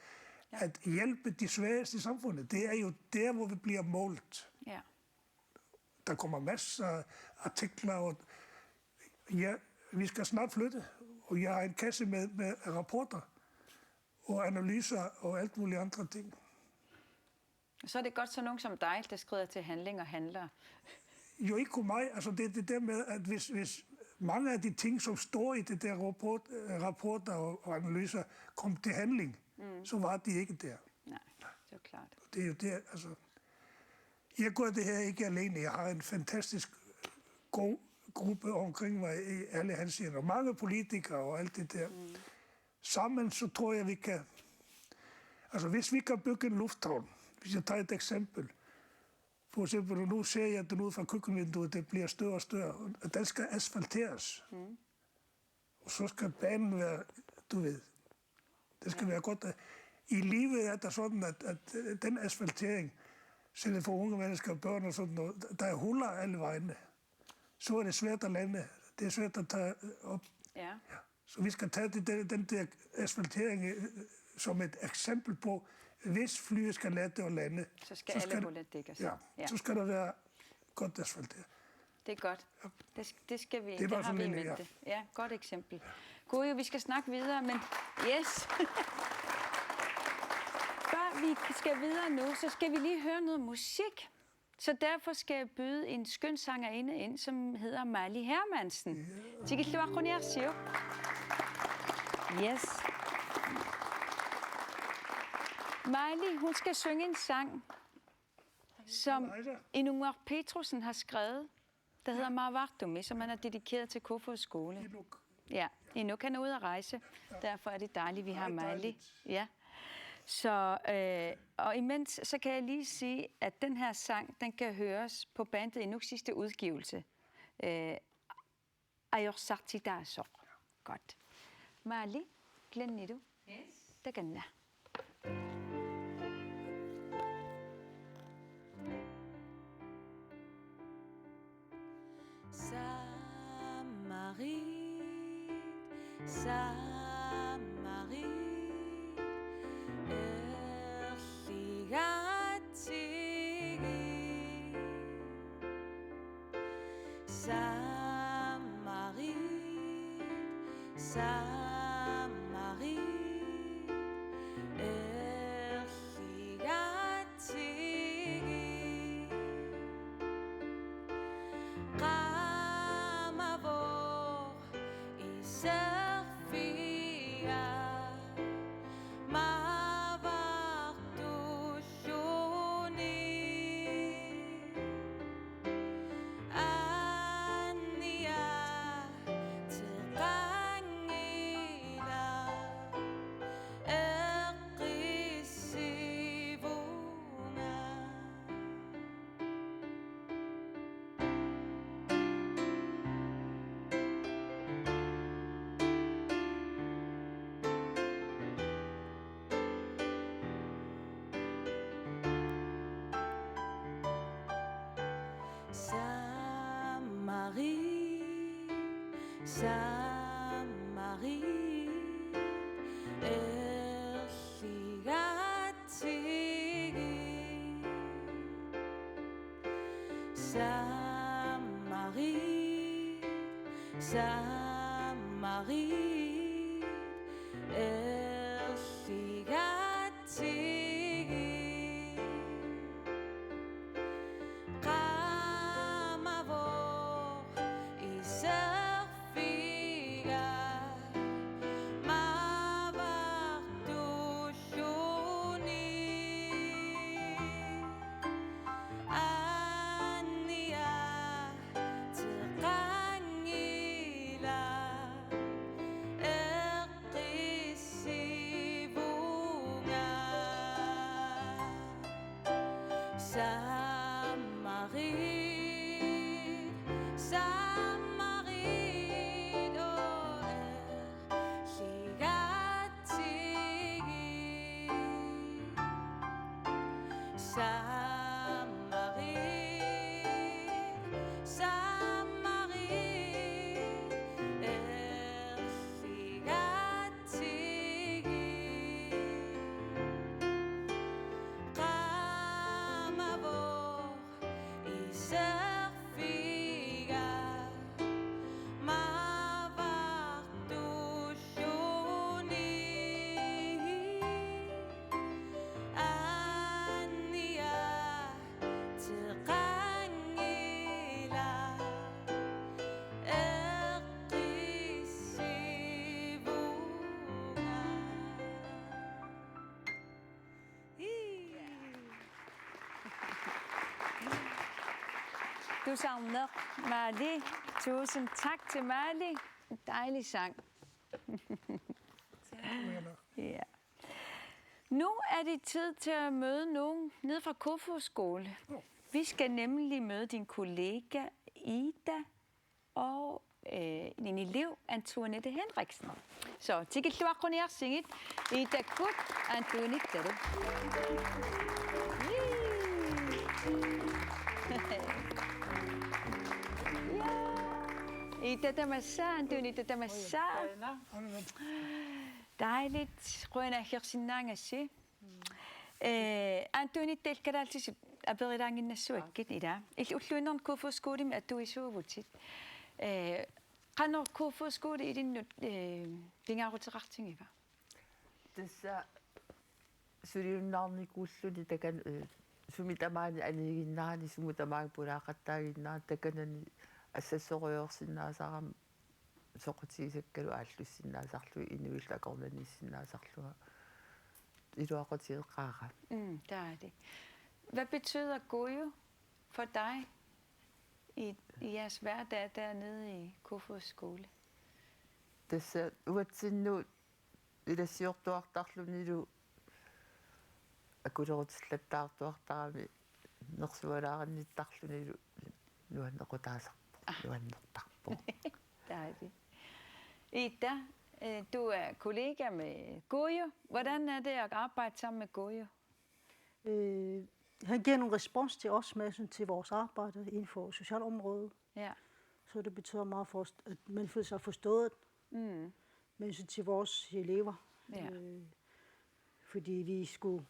at hjælpe de svageste i samfundet, det er jo der, hvor vi bliver målt. Ja. Der kommer masser af artikler, og vi skal snart flytte, og jeg har en kasse med rapporter og analyser og alt muligt andre ting. Så er det godt så nogen som dig, der skrider til handling og handler. Jo, ikke kun mig. Altså det er det der med, at hvis mange af de ting, som står i det der rapporter og analyser, kom til handling, så var de ikke der. Nej, det er klart. Det er jo det, altså. Jeg gør det her ikke alene. Jeg har en fantastisk god gruppe omkring mig i alle henseender. Mange politikere og alt det der. Sammen så tror jeg, vi kan. Altså hvis vi kan bygge en lufthavn, hvis jeg tager et eksempel. For eksempel, nu ser jeg, at den ud fra køkkenvinduet, det bliver større og større. Og den skal asfalteres. Og så skal banen være, du ved, det skal være godt. I livet er der sådan, at den asfaltering, selv for unge mennesker og børn og sådan noget, der er huller alle vegne. Så er det svært at lande. Det er svært at tage op. Ja. Så vi skal tage den der asfaltering som et eksempel på, hvis flyet skal lette og lande, så skal alle huller dækkes. Ja, så skal der være godt asfalteret. Det er godt. Det skal vi. Det har vi i mente. Ja, godt eksempel. Gode, vi skal snakke videre, men yes. Før vi skal videre nu, så skal vi lige høre noget musik. Så derfor skal jeg byde en skøn sangerinde ind, som hedder Marley Hermansen. Yes. Marley, hun skal synge en sang, som Ingemar Petersen har skrevet, der hedder Marvartumi, som han er dedikeret til Kofoeds skole. Ja, Inuk er ude at rejse. Derfor er det dejligt, vi har Marley. Ja. Så, og imens, så kan jeg lige sige, at den her sang, den kan høres på bandet Inuks sidste udgivelse. Ayor Sartidaso. Godt. Marley, glæder du? Yes. Det kan jeg. Samarit, Mavartushuni Samarit Samarit, Samarit, Elsigati, Kamavor, Isafia, Mavartushuni, Samarit, Samarit, oh, Elsigati, Samarit, Samarit, Elsigati, Kamavor, Isafia, Mavartushuni, Ania, Tiqangila, Du savner Marli. Tusind tak til Marli. En dejlig sang. Ja. Nu er det tid til at møde nogen nede fra Kofoeds skole. Vi skal nemlig møde din kollega Ida og din elev Antoinette Henriksen. Så tikkelluaqquneer singit Ida Kut Antoinette. Ida tamassa Antoinette tamassa. Dejligt. Røna hirsinnaangassi. Antoinette elkaraltis aberiranginnassuakkit ila. Ulluinern Kofoeds skole med at du isuuvutit. Qanor Kofoeds skole idinnut pingaarutiqartingiva. Tässä suriunnaarnikuulluni takan sumitamaani aniginnaani sumutamaang pulaaqattaaginnaa takanani ассассориорсиннаасарам соқутигисаккалу ааллуссиннаасарлу инуиллакорнаниссиннаасарлуга илуақутиеққаара. Der er det. Hvad betyder Gojo for dig i jeres hverdag dernede i Kofoeds skole? Tässä uatsinnu илассиортуартарлунилу акулерутиллаттаартуартарами нерсуалааранниттарлунилу нуаннеқутаасар. Dejligt. Ida, du er kollega med Gojo. Hvordan er det at arbejde sammen med Gojo? Han giver nogle respons til os med hensyn til vores arbejde inden for socialområdet. Ja. Så det betyder meget for os, at man føler sig forstået med hensyn til vores elever. Ja. Fordi vi skulle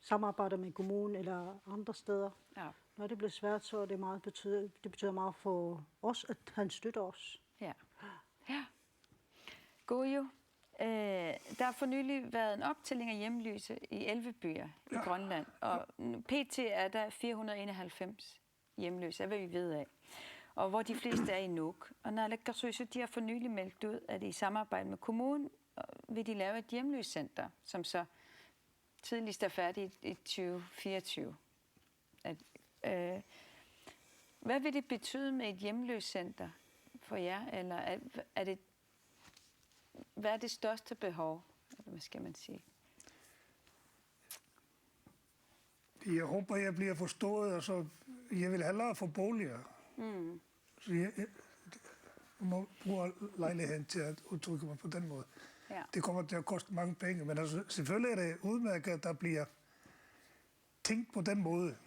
samarbejde med kommunen eller andre steder. Ja. Når det bliver svært, så er det betyder meget for os, at han støtter os. Ja. Ja. Gojo, der har for nylig været en optælling af hjemløse i 11 byer i Grønland, og pt. Er der 491 hjemløse, er hvad vi ved af, og hvor de fleste er i Nuuk. Og Naalakkersuisut, de har for nylig meldt ud, at i samarbejde med kommunen vil de lave et hjemløsecenter, som så tidligst er færdigt i 2024. Hvad vil det betyde med et hjemløsecenter for jer, eller er det, hvad er det største behov, eller hvad skal man sige? Jeg håber, jeg bliver forstået, og så jeg vil hellere få boliger. Så jeg må bruge lejligheden til at udtrykke mig på den måde. Ja. Det kommer til at koste mange penge, men altså, selvfølgelig er det udmærket, at der bliver tænkt på den måde.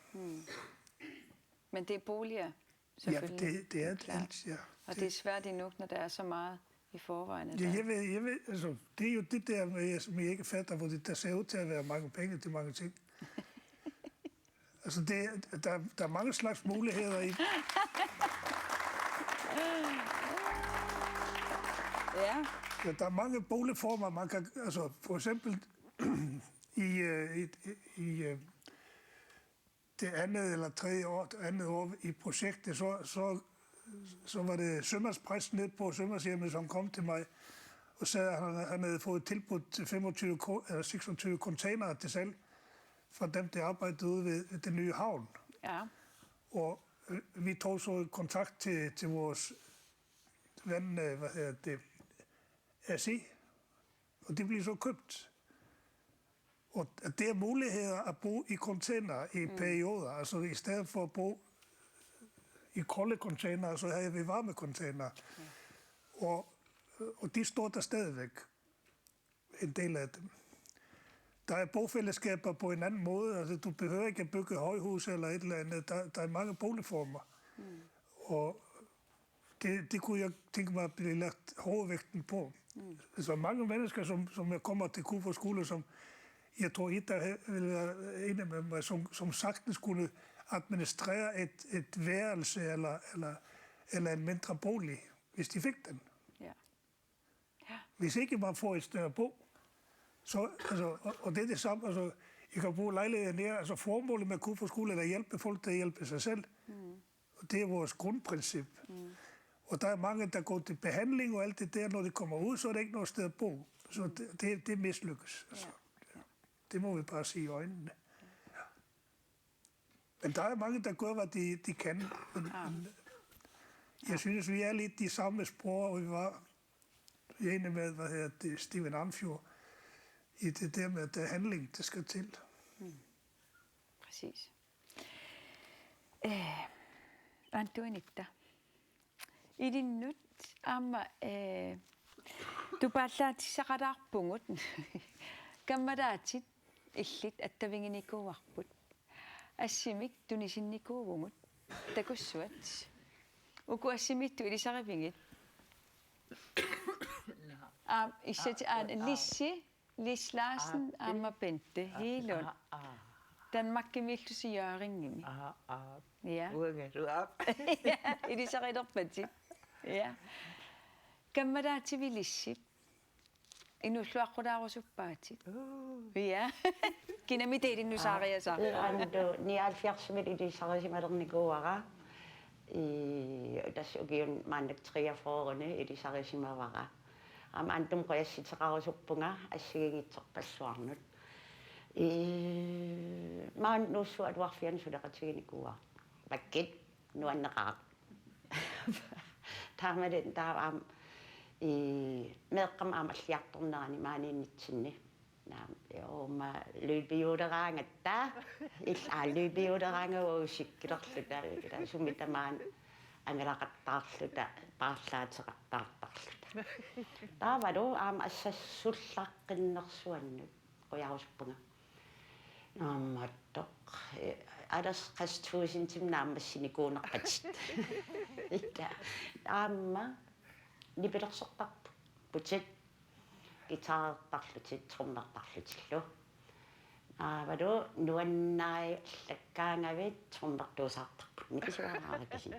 Men det er boliger, selvfølgelig. Ja, det er det alt, ja. Og det er svært endnu, når der er så meget i forvejen. Ja, jeg ved, altså, det er jo det der med, som jeg ikke fatter, hvor det der ser ud til at være mange penge til mange ting. Altså, der er mange slags muligheder i. Ja. Ja, der er mange boligformer, man kan, altså for eksempel i det andet eller tredje år i projektet, så var det sømandspræst nede på sømandshjemmet, som kom til mig og sagde, at han havde fået tilbudt til 26 containere til salg fra dem, der arbejdede ude ved den nye havn. Ja. Og vi tog så kontakt til vores ven, AC, og det blev så købt. Og det er muligheder at bo i container i perioder, altså i stedet for at bo i kolde container, så havde vi varme container. Og de står der stadigvæk, en del af dem. Der er bofællesskaber på en anden måde, altså du behøver ikke at bygge højhus eller et eller andet, der er mange boligformer. Og det kunne jeg tænke mig at blive lagt hovedvægten på. Altså mange mennesker, som kommer til Kofoeds skole, som jeg tror, der vil være en af dem, som sagtens kunne administrere et værelse eller en mindre bolig, hvis de fik den. Ja. Hvis ikke man får et sted at bo, så, altså, og det er det samme, altså, jeg kan bruge lejligheden her, altså formålet med Kofoeds skole er at hjælpe folk, der hjælper sig selv. Og det er vores grundprincip. Og der er mange, der går til behandling og alt det der, når de kommer ud, så er der ikke noget sted at bo. Så det mislykkes. Altså. Det må vi bare sige i øjnene. Ja. Men der er mange, der gør, hvad de kan. Men jeg synes, vi er lidt de samme spor, og vi var enige med, Steven Arnfjord, i det der med, at der er handling, der skal til. Præcis. Antoinetta, i din nyt amma, du bare lader til sig ret arbunget. Gamma der tit illit että vingin ikuarput. Assimik tunisin ikuumut. Takussuat. Uku assimit ilisarivingit. Isat Lis Larsen amma Bente Helund. Danmark miltu si Jørgen. Ja. Uanget du op. Ja, ilisarit oppatit. Ja. Gamma der til vilissip. Inusluaqqudaarusuppaatsit. Ja. Kinamiteet innusaaриasa. Andu 79 mil ilisarisimalernikuara. Tas ukiun mannak 43 ilisarisimavara. Antum qayassiteqarusuppunga assigigitserpassuarnut. Maan nussuat warfian sudaqatiginikuwa. Pakkit nuanneqaaq. Taamaden taam meeqqam amalliartornerani maaniinnitsinni naam yooma luipiuuderaangatta luipiuuderaangavu sikkilerluta sumitamaan angalaqattaarluta paarlaateqartaartarluta taavalu aama assassullaqqinnersuannut qojaruspunga naammattoq alas qastfuusintim naammassinikuuneqqatit itta aamma nipilersortarpu putit gitaartarlutit trummertarlutillu aavalu nuannaai lakkaangavit trummertuusaartarpu nikisuaraarakasin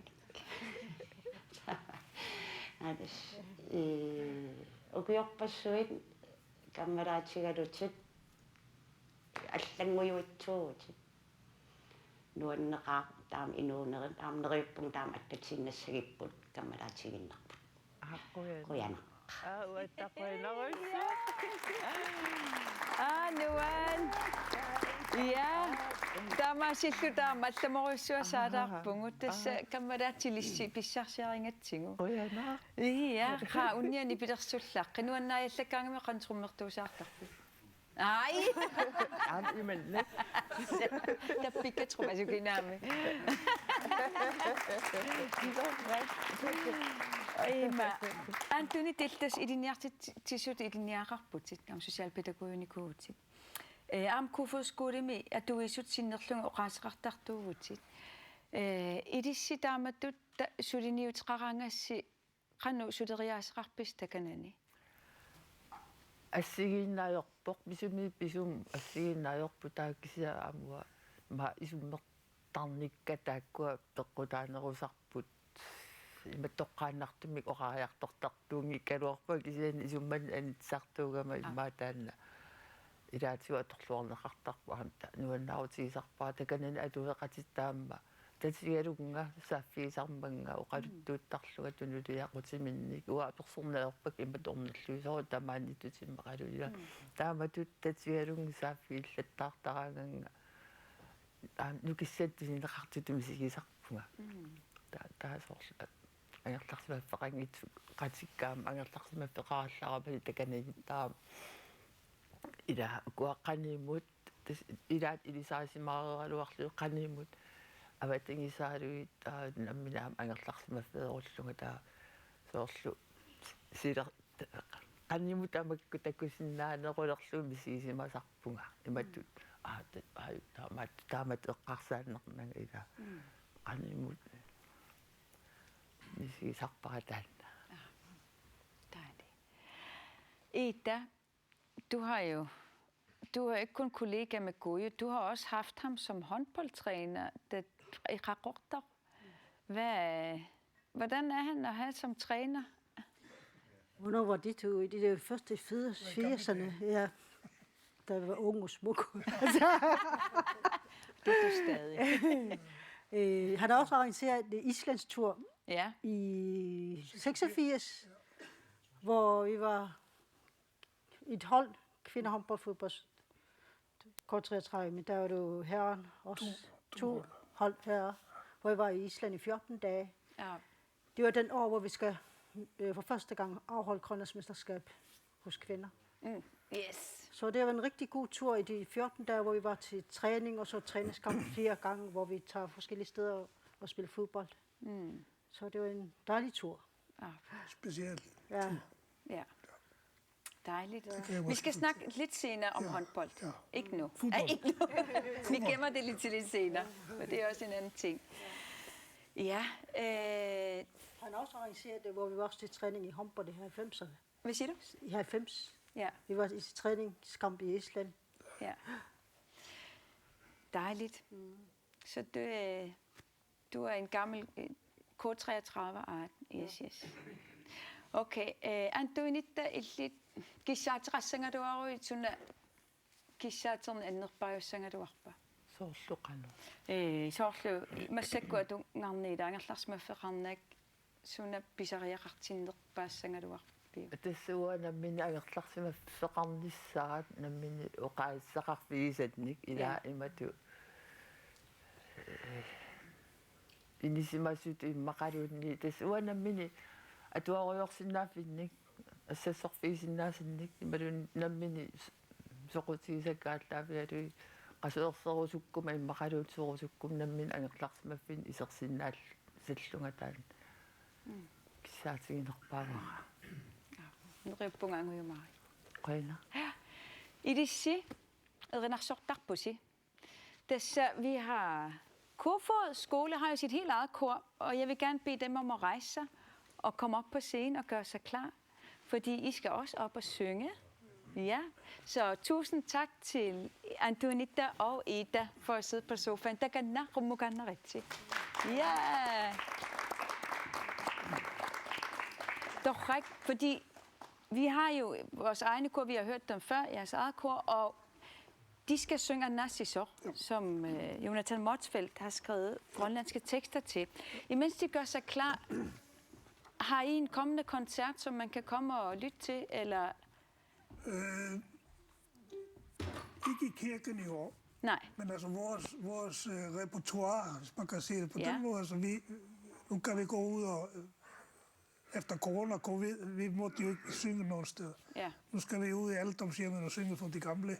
adas ukiorpassuit kammalaatigalutit аллангуйуитсуугут нуаннеқаа таам инуунери таамнериуппун таам аттатсиннассагиппут каммалаатигиннарпут қуяна уаттақуинерусса Nuan. Ja. Tamassillu taam allamorussuasaalаарpungut tassa kammalaatillissi pissarsiaringatsingu. Qujana. Ja, qa unniani pilersullaqqi nuannaajallakkangami qantrummertuusaartarpu. Ai. Imelle. Tappikka trumasukinami. Ima. Antoni tiltas idiniartit tisut idiniaqarputit am socialpædagogikuutit. Am Kofoeds skolemi atuisut sinnerlunga oqaasaqartartuugutit. Idissitaamatut suliniutiqarangassi qannu suteriaasaqarpis takanani. Assigiinnaajorpoq misumi pisum assigiinnaajorpu taakkisia amua ma isummertarnikka taakkua peqqutaanerusarput imatoqqaannartumik orariartortartuungi kaluarpa kisiani isumman anitsartuugama immaataanna ilaatigu atorluarneqartarpu ahamta nuannaarutisarpaa takanani atueqatittaamma tatigalugunga saaffiisarmanga oqaluttuuttarluga tunuliaqutiminnik uapersorneerpak imatornalluisoro tamaannitutimmeqaluila taamatut tatigalungi saaffiillattaartaraanganga nukissattusineqartutumisigisarpunga taasorla angerlarsimafeqangitsu qatikkaam angerlarsimafeqarallarapali takanagittaa ila kuaqqaniimut ilaat ilisaasimaareraluarlu qaniimut avatingisaaluit namminaam angerlarsimafeerullunga taa soorlu sila qaniimut amakku takusinnaanerulerlu misiisimasarpunga imatut taamat eqqarsaannernaga ila qaniimut misigisarparataanna. Dejligt. Ida, du er ikke kun kollega med Gojo, du har også haft ham som håndboldtræner i Qaqortoq. Hvordan er han at have som træner? Hvornår var det to? I de første 80'erne, ja. Da jeg var ung og smuk. Det er du stadig. Han har også arrangeret en Islands tur i 86, hvor vi var et hold, kvindehåndboldfodbold, kort 33, men der var det jo herren, også to hold herrer, hvor vi var i Island i 14 dage. Ja. Det var den år, hvor vi skal for første gang afholde Grønlandsmesterskab hos kvinder. Yes. Så det var en rigtig god tur i de 14 dage, hvor vi var til træning, og så træningskamp 4 gange, hvor vi tager forskellige steder og spiller fodbold. Så det var en dejlig tur. Ja. Specielt. Ja. Ja. Dejligt. Vi skal snakke lidt senere om håndbold. Ja. Ikke nu. Fodbold. Ikke nu. Vi gemmer det lidt til lidt senere, for det er også en anden ting. Ja. Han har også arrangeret det, hvor vi var også til træning i håndbold i 90'erne. Hvad siger du? I 90. Ja. Vi var i træningskamp i Island. Ja. Dejligt. Så du er en gammel K33-art. Yes. Okay. Antoinita illit kissaateqassangatuaruit kissaaterni annerpajussangaluarpa. Soorluqanu. Soorlu massakku atungarniila angerlarsmaffeqarnak suna pisariaqartinnerpaassangaluarpa. Тассуа наммини агерларсимаффеқарниссаат наммини оқаассақарфигисатник ила имату инисимасут иммақалуунни тассуа наммини атуаруйорсиннааффинник ассассорфигисиннаасинник ималун наммини соқутигисаккааллаафиалуи qasuerserusukkum imмақалуутсуурусуккум наммин агерларсимаффин исерсиннаал саллунгатаан кисаатигинерпаавара Nurippungaanguiumari. Qina. Idissi erinarsortarpusi. Vi har Kofod skole har jo sit helt eget kor, og jeg vil gerne bede dem om at rejse sig og komme op på scenen og gøre sig klar, fordi I skal også op og synge. Ja, så tusind tak til Antoinita og Ida for at sidde på sofaen. Takana rumukana rigtig. Ja. Dog ikke, fordi vi har jo vores egne kor, vi har hørt dem før, jeres eget kor, og de skal synge Nassisor, som Jonathan Motzfeldt har skrevet grønlandske tekster til. Imens de gør sig klar, har I en kommende koncert, som man kan komme og lytte til, eller? Ikke i kirken i år. Nej. Men altså vores repertoire, hvis man kan sige det på den måde, så nu kan vi gå ud og efter corona, covid, vi måtte jo ikke synge nogen steder. Ja. Nu skal vi ud i alderdomshjemmet og synge for de gamle.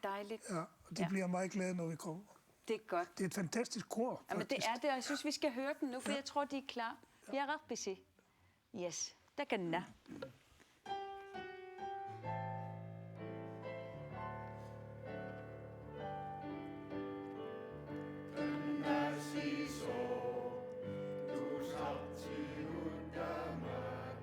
Dejligt. Ja, og de bliver meget glade, når vi kommer. Det er godt. Det er et fantastisk kor, Jamen det er det, og jeg synes, vi skal høre den nu, for jeg tror, de er klar. Vi er ret busy. Yes, der kan den. Du satt i uddamat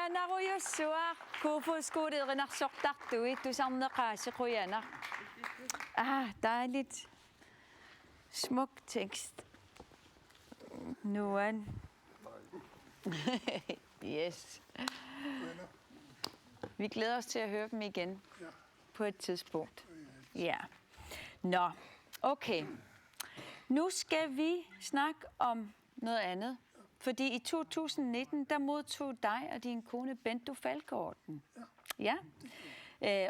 Narujussua kuufuskuudet rinarsortartuit tusarneqaasi quyanar. Dejligt. Smuk tekst. Nuan. Yes. Vi glæder os til at høre dem igen på et tidspunkt. Ja. Nå, okay. Nu skal vi snakke om noget andet. Fordi i 2019, der modtog dig og din kone Bento Falkeorden. Ja.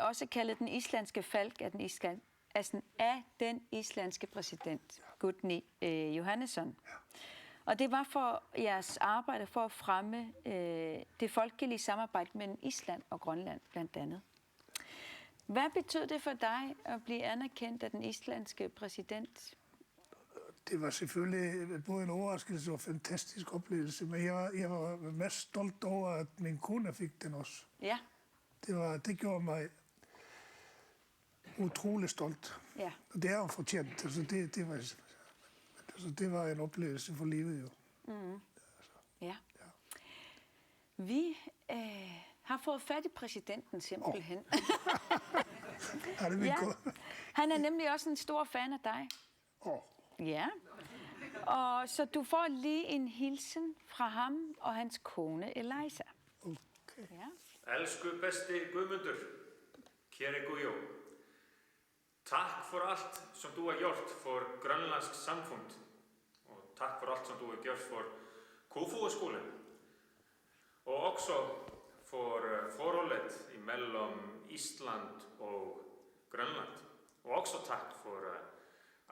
Også kaldet den islandske falk af den islandske præsident, Gudni Jóhannesson. Og det var for jeres arbejde for at fremme det folkelige samarbejde mellem Island og Grønland blandt andet. Hvad betød det for dig at blive anerkendt af den islandske præsident? Det var selvfølgelig både en overraskelse og en fantastisk oplevelse, men jeg var mest stolt over, at min kone fik den også. Ja. Det gjorde mig utrolig stolt. Ja. Og det er jo fortjent. Altså det var Altså, det var en oplevelse for livet jo. Mm. Ja. Vi har fået fat i præsidenten simpelthen. Er det Han er nemlig også en stor fan af dig. Ja. Og så du får lige en hilsen fra ham og hans kone Eliza. Okay. Ja. Elsku besti Guðmundur, kære Guðjó. Tak for alt, som du har gjort for grønlandsk samfund. Og tak for alt, som du har gjort for Kofoeskolen. Og også for forholdet imellem Ísland og Grønland. Og også tak for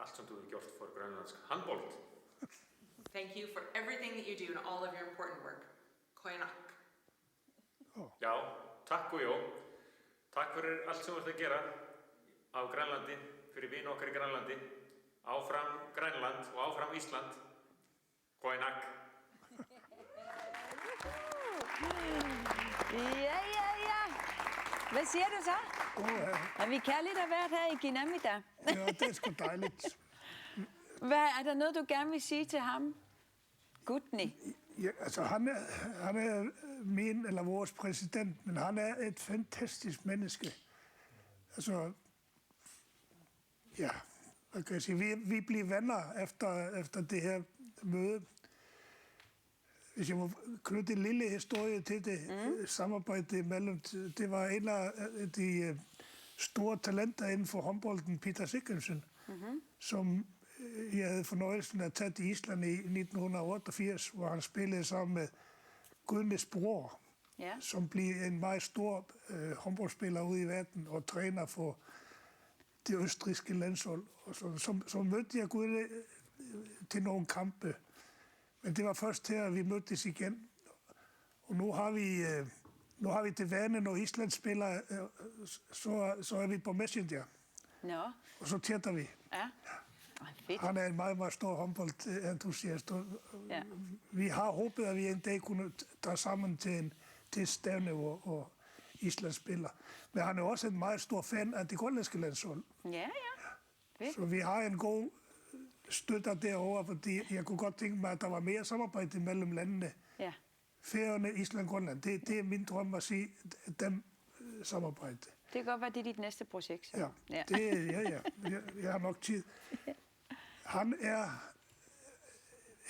alt, som du har gjort for grønlandsk handbold. Thank you for everything that you do and all of your important work. Koinak. Já, takk Guðjó. Takk fyrir allt sem þú ert að gera á Grænlandi, fyrir vini okkar í Grænlandi. Áfram Grænland og áfram Ísland. Koinak. Ja. Hvad siger du så? Er vi kærligt at være her i Ginamida? Ja, det er sgu dejligt. Er der noget, du gerne vil sige til ham? Gudni. Ja, altså han er min eller vores præsident, men han er et fantastisk menneske. Altså, ja, hvad kan jeg sige, vi bliver venner efter det her møde. Hvis jeg må knytte en lille historie til det samarbejde imellem, det var en af de store talenter inden for håndbolden, Peter Sigurdsson, som jeg havde fornøjelsen at tage til Island i 1988, hvor han spillede sammen med Gudnes bror, som blev en meget stor håndboldspiller ude i verden og træner for det østrigske landshold. Og så mødte jeg Gudne til nogle kampe. Men det var først her, at vi mødtes igen. Og nu har vi til vane, når Island spiller, så er vi på Messenger. Nå. Og så chatter vi. Ja. Fedt. Han er en meget, meget stor håndboldentusiast. Vi har håbet, at vi en dag kunne tage sammen til et stævne, hvor Island spiller. Men han er også en meget stor fan af det grønlandske landshold. Ja. Fedt. Så vi har en god støtter derovre, fordi jeg kunne godt tænke mig, at der var mere samarbejde mellem landene. Ja. Færøerne, Island, Grønland. Det er min drøm at sige, dem samarbejde. Det kan godt være, det er dit næste projekt. Så. Ja. Jeg har nok tid. Han er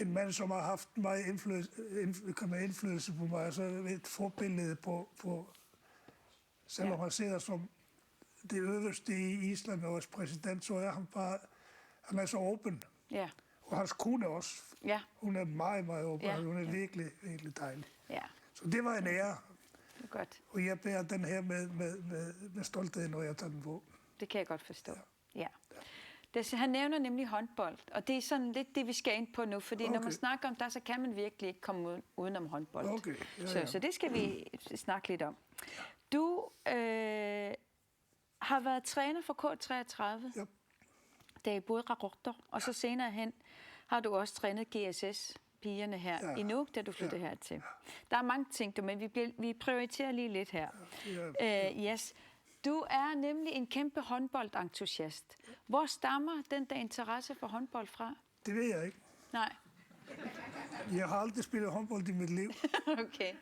en mand, som har haft meget indflydelse på mig, altså et forbillede på selvom han sidder som det øverste i Island og vores præsident, så er han er så åben. Ja. Og hans kone også. Ja. Hun er meget, meget åben. Ja. Hun er virkelig, virkelig dejlig. Ja. Så det var en ære. Godt. Og jeg bærer den her med stolthed, når jeg tager den på. Det kan jeg godt forstå. Ja. Han nævner nemlig håndbold, og det er sådan lidt det, vi skal ind på nu, fordi når man snakker om det, så kan man virkelig ikke komme udenom håndbold. Okay. Så det skal vi snakke lidt om. Du har været træner for K33, da I boede i Raqortor, og så senere hen har du også trænet GSS-pigerne her i Nuuk, da du flyttede hertil. Der er mange ting, men vi prioriterer lige lidt her. Yes. Du er nemlig en kæmpe håndboldentusiast. Hvor stammer den der interesse for håndbold fra? Det ved jeg ikke. Nej. Jeg har aldrig spillet håndbold i mit liv. Okay.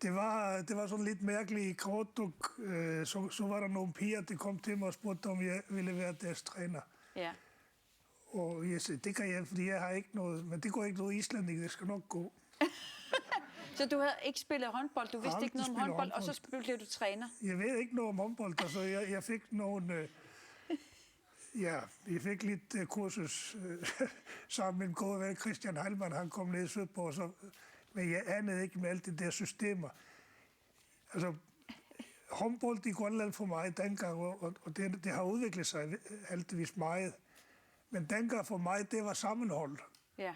Det var sådan lidt mærkeligt i Qaqortoq. Så var der nogle piger, der kom til mig og spurgte, om jeg ville være deres træner. Ja. Og jeg sagde, det kan jeg, fordi jeg har ikke noget, men det går ikke noget islanding, det skal nok gå. Så du havde ikke spillet håndbold, du vidste ikke noget om håndbold, og så blev du træner? Jeg ved ikke noget om håndbold, altså jeg fik nogle... jeg fik lidt kursus sammen med en god ven, Christian Heilmann, han kom ned sydpå, men jeg anede ikke med alt det der systemer. Altså, håndbold i Grønland for mig dengang, og det har udviklet sig heldigvis meget. Men dengang for mig, det var sammenhold. Ja.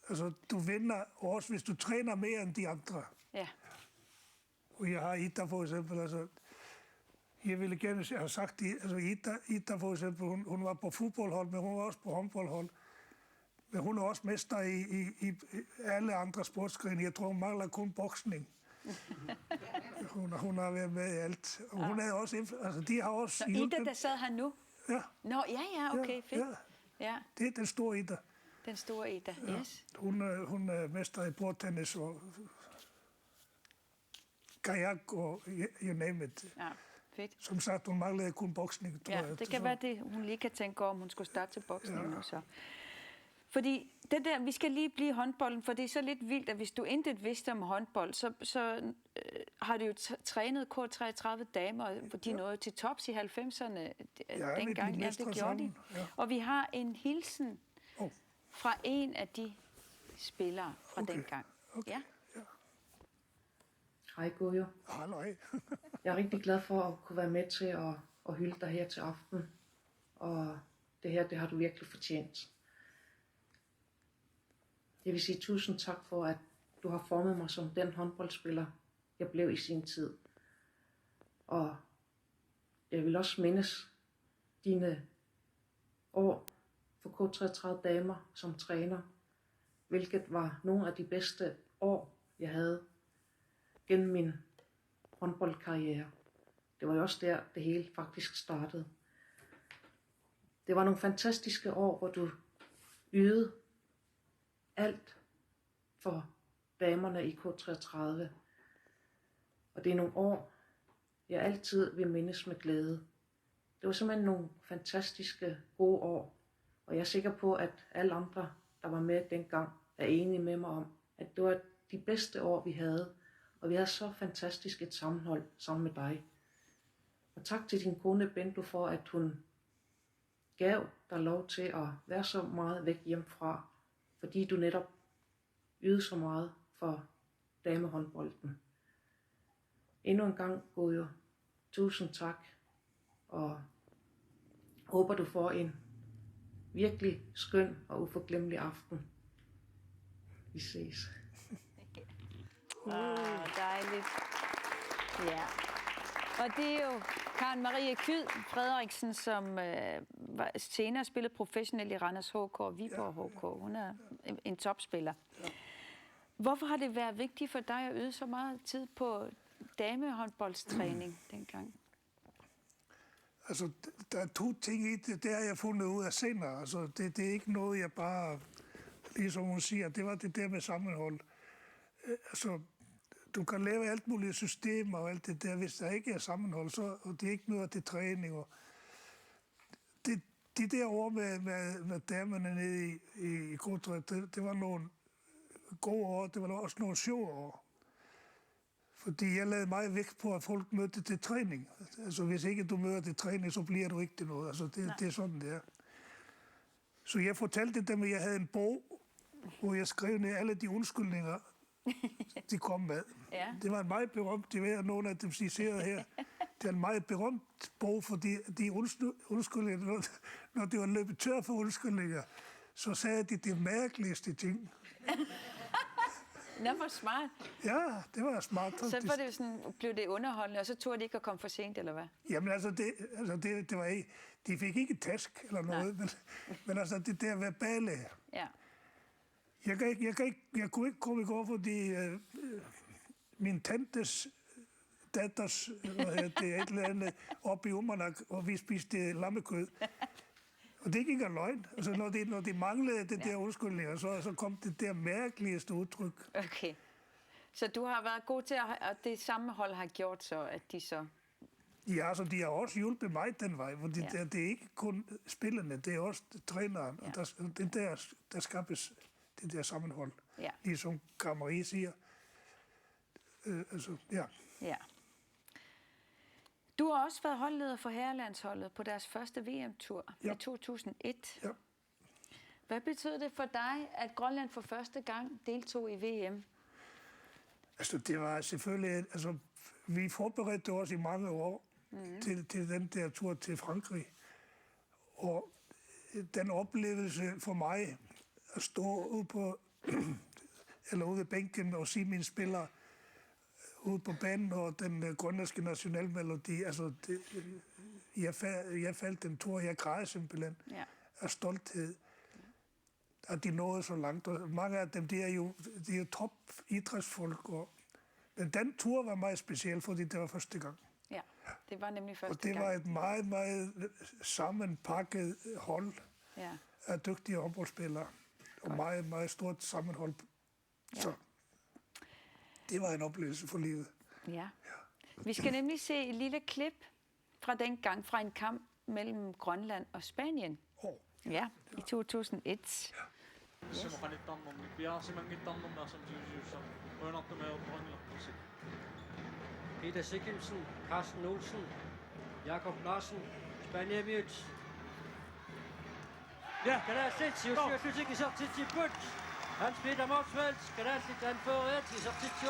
Altså, du vinder også, hvis du træner mere end de andre. Ja. Og jeg har Ida for eksempel, altså... Jeg ville gerne have sagt, altså Ida for eksempel, hun var på fodboldhold, men hun var også på håndboldhold. Men hun er også mester i alle andre sportsgrene. Jeg tror, hun mangler kun boksning. Hun har været med i alt. Og hun er også, altså de har også... Så Ida, der sad her nu? Ja. Nå, ja, okay, fedt. Ja. Det er den store Ida. Den store Ida, Ja. yes. Hun er mester i bordtennis og kajak og you name it. Ja, fedt. Som sagt, hun manglede kun boksning, tror Ja, jeg. det kan være det, hun lige kan tænke om, hun skulle starte til boksning nu så. Fordi det der, vi skal lige blive i håndbolden, for det er så lidt vildt, at hvis du intet vidste om håndbold, så har du jo trænet K33 damer, hvor de nåede til tops i 90'erne dengang. Ja, det gjorde de. Ja. Og vi har en hilsen fra en af de spillere fra dengang. Okay. Ja. Hej Gojo. Hej. Jeg er rigtig glad for at kunne være med til at hylde dig her til aften. Og det her, det har du virkelig fortjent. Jeg vil sige tusind tak for, at du har formet mig som den håndboldspiller, jeg blev i sin tid. Og jeg vil også mindes dine år for K33 damer som træner, hvilket var nogle af de bedste år, jeg havde gennem min håndboldkarriere. Det var jo også der, det hele faktisk startede. Det var nogle fantastiske år, hvor du ydede alt for damerne i K33. Og det er nogle år, jeg altid vil mindes med glæde. Det var simpelthen nogle fantastiske, gode år. Og jeg er sikker på, at alle andre, der var med dengang, er enige med mig om, at det var de bedste år, vi havde. Og vi havde så fantastisk et sammenhold sammen med dig. Og tak til din kone Bento for, at hun gav dig lov til at være så meget væk hjemmefra, fordi du netop ydede så meget for damehåndbolden. Endnu en gang, Gojo, tusind tak, og håber du får en virkelig skøn og uforglemmelig aften. Vi ses. Dejligt. Ja. Og det er jo Karen Marie Kyd Frederiksen, som senere spillede professionelt i Randers HK og Viborg HK. Hun er en topspiller. Hvorfor har det været vigtigt for dig at yde så meget tid på damehåndboldstræning dengang? Altså, der er to ting i det, det har jeg fundet ud af senere. Altså, det er ikke noget, jeg bare, ligesom hun siger, det var det der med sammenhold. Altså, du kan lave alt muligt systemer og alt det der, hvis der ikke er sammenhold, så og det er ikke noget til træning. Og de der år med damerne nede i K3, det var nogle gode år, det var også nogle sjove år. Fordi jeg lavede meget vægt på, at folk mødte til træning. Altså, hvis ikke du møder til træning, så bliver du ikke til noget. Altså, det er sådan, det er. Så jeg fortalte dem, at jeg havde en bog, hvor jeg skrev ned alle de undskyldninger, de kom med. Ja. Det var en meget berømt, det var nogle af dem citerede her. Det er en meget berømt bog, fordi de undskyldninger, når de var løbet tør for undskyldninger, så sagde de det mærkeligste ting. Nå, hvor smart. Ja, det var smart. Så var det sådan, blev det underholdende, og så turde de ikke at komme for sent, eller hvad? Jamen altså, det var ikke, de fik ikke task eller noget, men altså det der verbale. Ja. Jeg kunne ikke komme i går, fordi min tantes datters, et eller andet, oppe i Umanak, og vi spiste lammekød. Og det gik ikke løgn. Altså, når de manglede det der undskyldninger, så kom det der mærkeligste udtryk. Okay. Så du har været god til, at det sammenhold har gjort så, at de så... Ja, altså, de har også hjulpet mig den vej, for det er ikke kun spillerne, det er også træneren. Ja. Og der skabes det der sammenhold. Ja. Ligesom Kamarie siger. Ja. Du har også været holdleder for herrelandsholdet på deres første VM-tur i 2001. Ja. Hvad betød det for dig, at Grønland for første gang deltog i VM? Altså, det var selvfølgelig... Altså, vi forberedte os i mange år til den der tur til Frankrig. Og den oplevelse for mig at stå ude på ude ved bænken og se mine spillere ude på banen og den grønlandske nationalmelodi. Altså, jeg faldt en tur, jeg græd simpelthen af stolthed, at de nåede så langt. Og mange af dem, de er jo top idrætsfolk. Men den tur var meget speciel, fordi det var første gang. Ja, det var nemlig første gang. Og det var et meget, meget sammenpakket hold af dygtige håndboldspillere. Og meget, meget stort sammenhold. Ja. Så det var en oplevelse for livet. Ja. Vi skal nemlig se et lille klip fra den gang, fra en kamp mellem Grønland og Spanien. Ja, i 2001. Peter Sikkelsen, Carsten Olsen, Jakob Larsen, Spanien-Mjøt. Ja, kanalstit, Sjøsjøsjøsik i sortit til Bødt. Hans-Peter Morsfeldt, kanalstit anføret i sortit til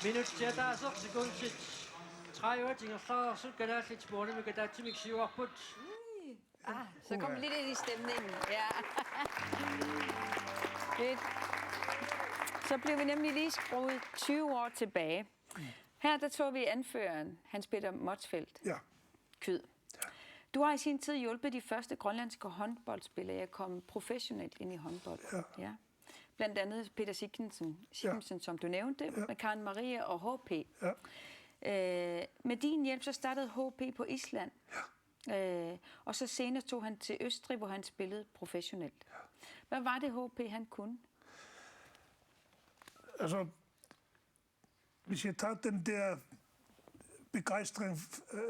Minut til at der er sortit gundsigt. 3 ting og så kanalstit sporene med Gadatimik Sjøer Bødt. Så kom lidt ind i stemningen. Ja. Fedt. Så blev vi nemlig lige skruet 20 år tilbage. Her der tog vi anføreren, Hans-Peter Morsfeldt. Ja. Kyd. Du har i sin tid hjulpet de første grønlandske håndboldspillere at komme professionelt ind i håndbold. Ja. Blandt andet Peter Sikkensen, som du nævnte, med Karen Marie og HP. Ja. Med din hjælp så startede HP på Island. Ja. Og så senere tog han til Østrig, hvor han spillede professionelt. Hvad var det HP, han kunne? Altså, hvis jeg tager den der begejstring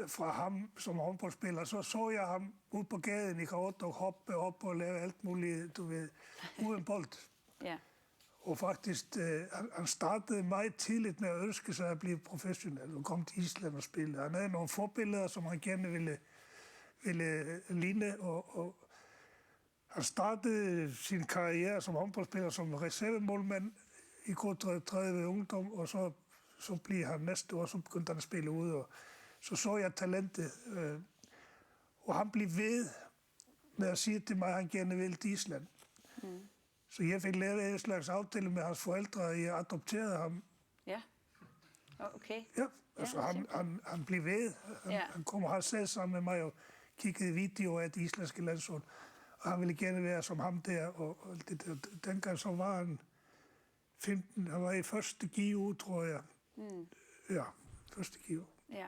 fra ham som håndboldspiller, så jeg ham ude på gaden i Karotte og hoppe op og lave alt muligt, du ved, uden bold. Ja. Og faktisk, han startede meget tidligt med at ønske sig at blive professionel og komme til Island og spille. Han havde nogle forbilleder, som han gerne ville ligne, og han startede sin karriere som håndboldspiller som reservemålmand i K33 Ungdom, og så blev han næste år, så begyndte han at spille ude, og så jeg talentet. Og han blev ved med at sige til mig, at han gerne ville til Island. Mm. Så jeg fik lavet en slags aftale med hans forældre, og jeg adopterede ham. Ja, okay. Ja, altså han blev ved. Han kom og sad sammen med mig og kiggede videoer af det islandske landshold. Og han ville gerne være som ham der. Og det der. Dengang så var han 15, han var i første GU, tror jeg. Mm. Ja, første GU. Ja.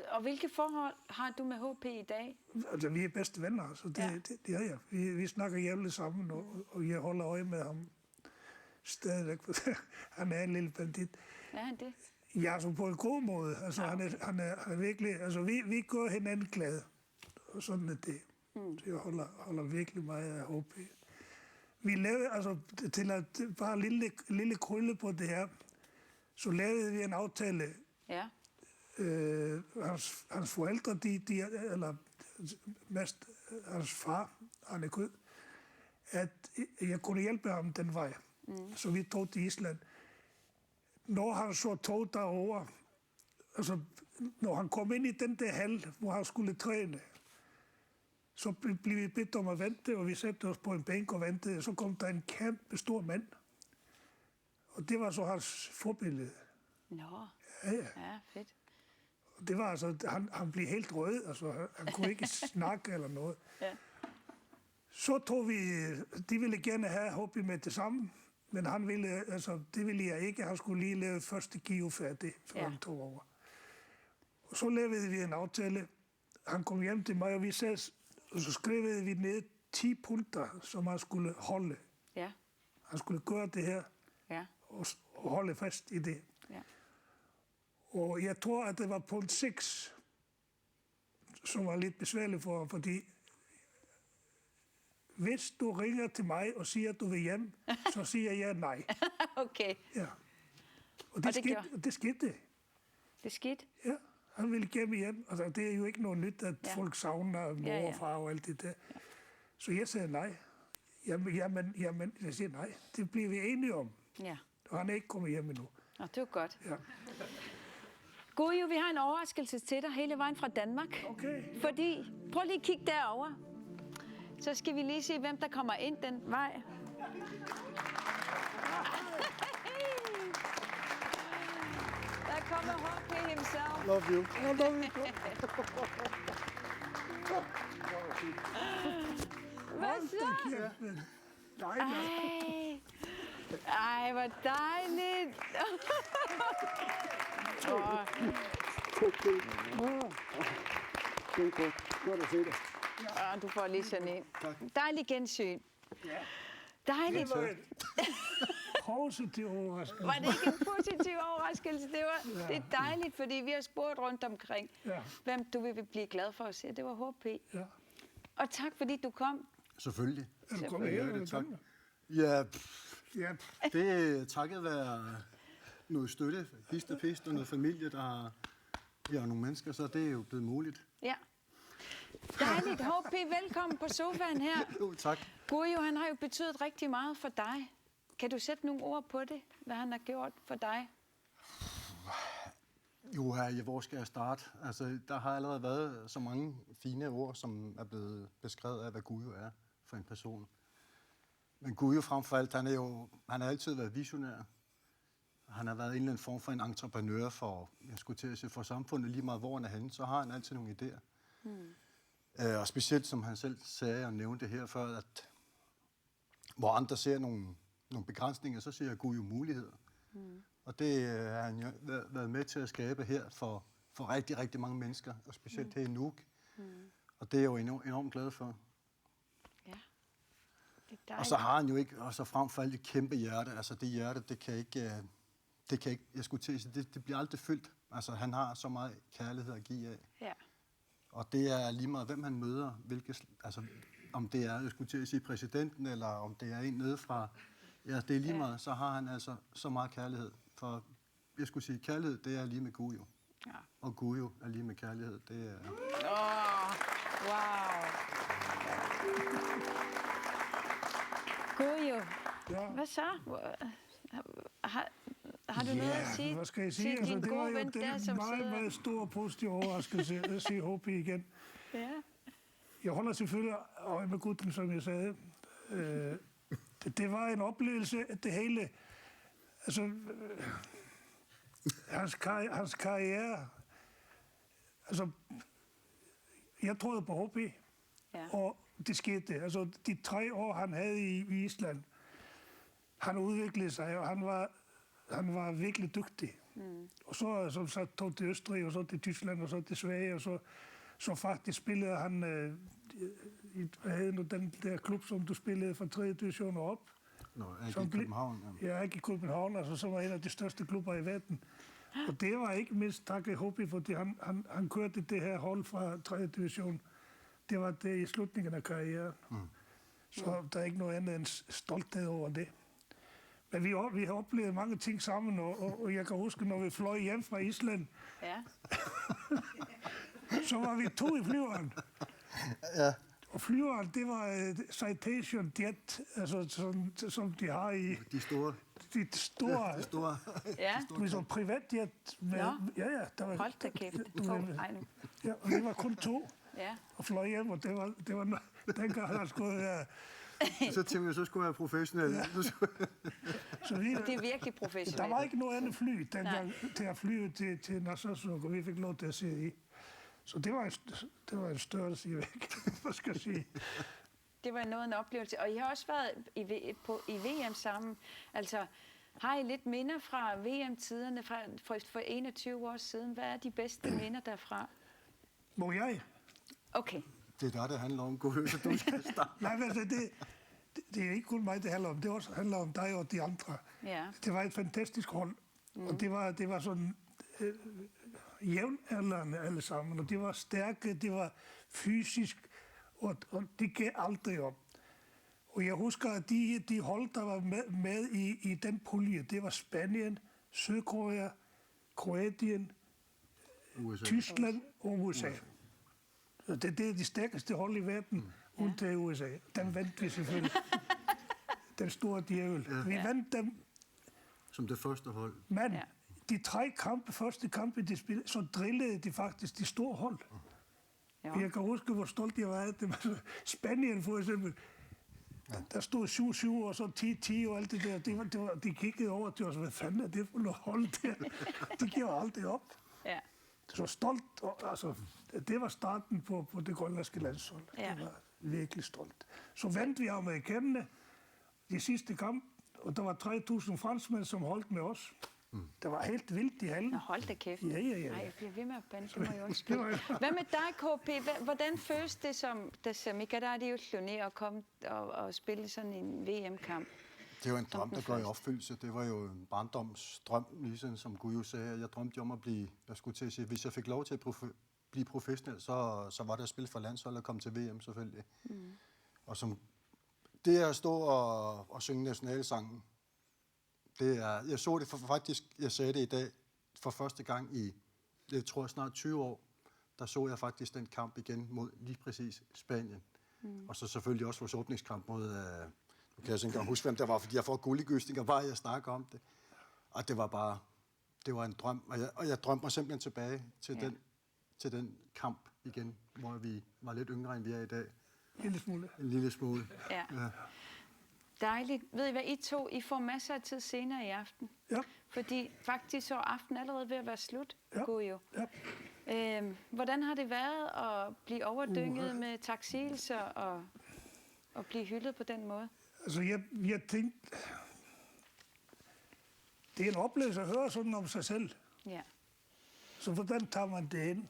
Og hvilke forhold har du med HP i dag? Altså, vi er bedste venner, så det er jeg. Vi snakker jævnligt sammen, og jeg holder øje med ham stadigvæk. Han er en lille bandit. Er han det? Ja, så på en god måde. Altså, han er virkelig... Altså, vi går hinanden glade, og sådan er det. Mm. Så jeg holder virkelig meget af HP. Vi lavede, altså, til at bare lille krølle på det her, så lavede vi en aftale. Ja. Hans forældre, eller mest hans far, Arne Kød, at jeg kunne hjælpe ham den vej. Mm. Så vi tog til Island. Når han så tog derover, altså når han kom ind i den der hal, hvor han skulle træne, så blev vi bedt om at vente, og vi satte os på en bænk og ventede, og så kom der en kæmpe stor mand. Og det var så hans forbillede. Nå, ja, fedt. Det var altså, han blev helt rød, altså han kunne ikke snakke eller noget. Ja. Så tog vi, de ville gerne have Hobby med det samme, men han ville, altså det ville jeg ikke, han skulle lige lave første GU færdig, før han tog over. Og så lavede vi en aftale, han kom hjem til mig, og vi sad, og så skrev vi ned 10 punkter, som han skulle holde. Ja. Han skulle gøre det her, og holde fast i det. Ja. Og jeg tror, at det var punkt 6, som var lidt besværligt for ham, fordi hvis du ringer til mig og siger, at du vil hjem, så siger jeg nej. Okay. Ja. Og det skete. Det skete? Ja, han ville hjem. Altså, det er jo ikke noget nyt, at folk savner mor og far og alt det der. Ja. Så jeg sagde nej. Jamen, jeg siger nej. Det bliver vi enige om. Ja. Og han er ikke kommet hjem endnu. Nå, det var godt. Ja. Gojo, vi har en overraskelse til dig hele vejen fra Danmark. Okay. Fordi, prøv lige at kigge derover. Så skal vi lige se, hvem der kommer ind den vej. Der kommer HP himself. Love you. I love you. Hvad så? Ej, hvor dejligt. Det er godt at se dig. Ja. Du får lige sådan en. Tak. Dejlig gensyn. Ja. Dejligt. Det var en positiv overraskelse. Var det ikke en positiv overraskelse? Det Ja. er dejligt, fordi vi har spurgt rundt omkring, hvem du vil blive glad for at se. Det var HP. Ja. Og tak, fordi du kom. Selvfølgelig. Er du kommet her, eller tak. Ja, det er takket være noget støtte, hist og pist, og noget familie, der har nogle mennesker, så det er jo blevet muligt. Ja. Dejligt. HP, velkommen på sofaen her. Jo, tak. Gujo, han har jo betydet rigtig meget for dig. Kan du sætte nogle ord på det, hvad han har gjort for dig? Jo, hvor skal jeg starte? Altså, der har allerede været så mange fine ord, som er blevet beskrevet af, hvad Gujo er for en person. Men Gujo frem for alt, han har altid været visionær. Han har været en eller anden form for en entreprenør for, jeg skulle til at sige, for samfundet lige meget, hvor han er henne, så har han altid nogle idéer. Og specielt, som han selv sagde og nævnte her før, at hvor andre ser nogle begrænsninger, så ser Gujo muligheder. Og det har han jo været med til at skabe her for rigtig, rigtig mange mennesker, og specielt her i Nuuk. Og det er jeg jo enormt glad for. Ja. Og så har han jo ikke, og så frem for alt et kæmpe hjerte. Altså det hjerte, det kan ikke, jeg skulle til at sige, det bliver aldrig fyldt. Altså han har så meget kærlighed at give af. Ja. Og det er lige meget, hvem han møder, altså om det er, jeg skulle til at sige præsidenten, eller om det er en nede fra, ja, det er lige meget, så har han altså så meget kærlighed. For jeg skulle sige, kærlighed, det er lige med Gujo. Ja. Og Gujo er lige med kærlighed, det er... Wow. Gujo, hvad så? Har du noget at sige? Hvad skal jeg sige? Til din Det var gode jo ven der, som meget, sidder... meget stor positiv overraskelse at se HP igen. Ja. Jeg holder selvfølgelig øje med gutten, som jeg sagde. Det var en oplevelse, at det hele... Altså, hans karriere... Altså, jeg troede på HP, og det skete. Altså, de 3 år, han havde i Island, han udviklede sig, og han var virkelig dygtig. Og så tog til Østrig, og så til Tyskland, og så til Sverige, og så faktisk spillede han den der klub, som du spillede fra 3. division op. Ikke i København. Ja, ikke i København, altså, som var en af de største klubber i verden. Og det var ikke mindst takket HP, fordi han kørte det her hold fra 3. division. Det var det i slutningen af karrieren. Så der er ikke noget andet end stolthed over det. Men vi har oplevet mange ting sammen, og jeg kan huske, når vi fløj hjem fra Island, så var vi 2 i flyveren. Ja. Og flyveren, det var Citation Jet, altså som de har i... De store. De store. Ja. Som privatjet. Der var, hold da kæft. Ja, og vi var kun 2 ja. og fløj hjem, og det var dengang han skulle være... Så tænkte jeg, så skulle jeg være professionel. Ja. Så det er virkelig professionelt. Der var ikke noget andet fly dengang til at flyve til Narsarsuaq, og vi fik lov til at sidde i. Så det var en størrelse i væk, hvad skal jeg sige. Det var noget en oplevelse. Og I har også været i VM sammen. Altså, har I lidt minder fra VM-tiderne for 21 år siden? Hvad er de bedste minder derfra? Må jeg? Okay. Det er der, det handler om. God så du skal starte. Nej, men det er ikke kun mig, det handler om. Det også handler om dig og de andre. Ja. Det var et fantastisk hold. Og det var sådan jævnaldrende alle sammen. Og de var stærke, det var fysisk, og de gav aldrig op. Og jeg husker, at de hold, der var med i den pulje, det var Spanien, Sydkorea, Kroatien, Tyskland og USA. Så det er de stærkeste hold i verden, undtagen USA. Den vandt vi selvfølgelig. Den store djævel. Ja. Vi vandt dem. Som det første hold. Men de 3 første kampe, de spillede, så drillede de faktisk de store hold. Ja. Jeg kan huske, hvor stolt jeg var af dem. Spanien for eksempel. Ja. Der stod 7-7 og så 10-10 og alt det der. De kiggede over til os, hvad fanden er det for noget hold der? De giver aldrig op. Ja. Så stolt, altså, det var starten på det grønlandske landshold. Ja. Det var virkelig stolt. Så vandt vi amerikanerne de sidste kamp, og der var 3.000 franskmænd, som holdt med os. Der var helt vildt i hallen. Nå, hold da kæft. Ja. Nej, jeg bliver ved med at bande, det må jeg undskylde. Hvad med dig, KP? Hvordan føles det som ikke der er det jo slået at komme og spille sådan en VM-kamp? Det var en drøm, der går i opfyldelse. Det var jo en barndomsdrøm, ligesom som Gud jo sagde. Jeg drømte om at blive, jeg skulle til at sige, hvis jeg fik lov til at blive professionel, så var det at spille for landsholdet og komme til VM selvfølgelig. Og som det at stå og synge nationalsangen, det er, jeg så det faktisk, jeg sagde det i dag, for første gang i, jeg tror snart 20 år, der så jeg faktisk den kamp igen mod lige præcis Spanien. Og så selvfølgelig også vores åbningskamp mod, nu kan jeg ikke engang huske, hvem det var, fordi jeg får gulligysninger bare, jeg snakker om det. Og det var bare, det var en drøm, og jeg drømte mig simpelthen tilbage til den kamp igen, hvor vi var lidt yngre, end vi er i dag. En lille smule. Ja. Dejligt. Ved I hvad, I får masser af tid senere i aften. Ja. Fordi faktisk så er aftenen allerede ved at være slut. Ja. God jo. Ja. Hvordan har det været at blive overdynget med taksigelser og blive hyldet på den måde? Altså, jeg tænkte, det er en oplevelse at høre sådan om sig selv. Ja. Så hvordan tager man det ind?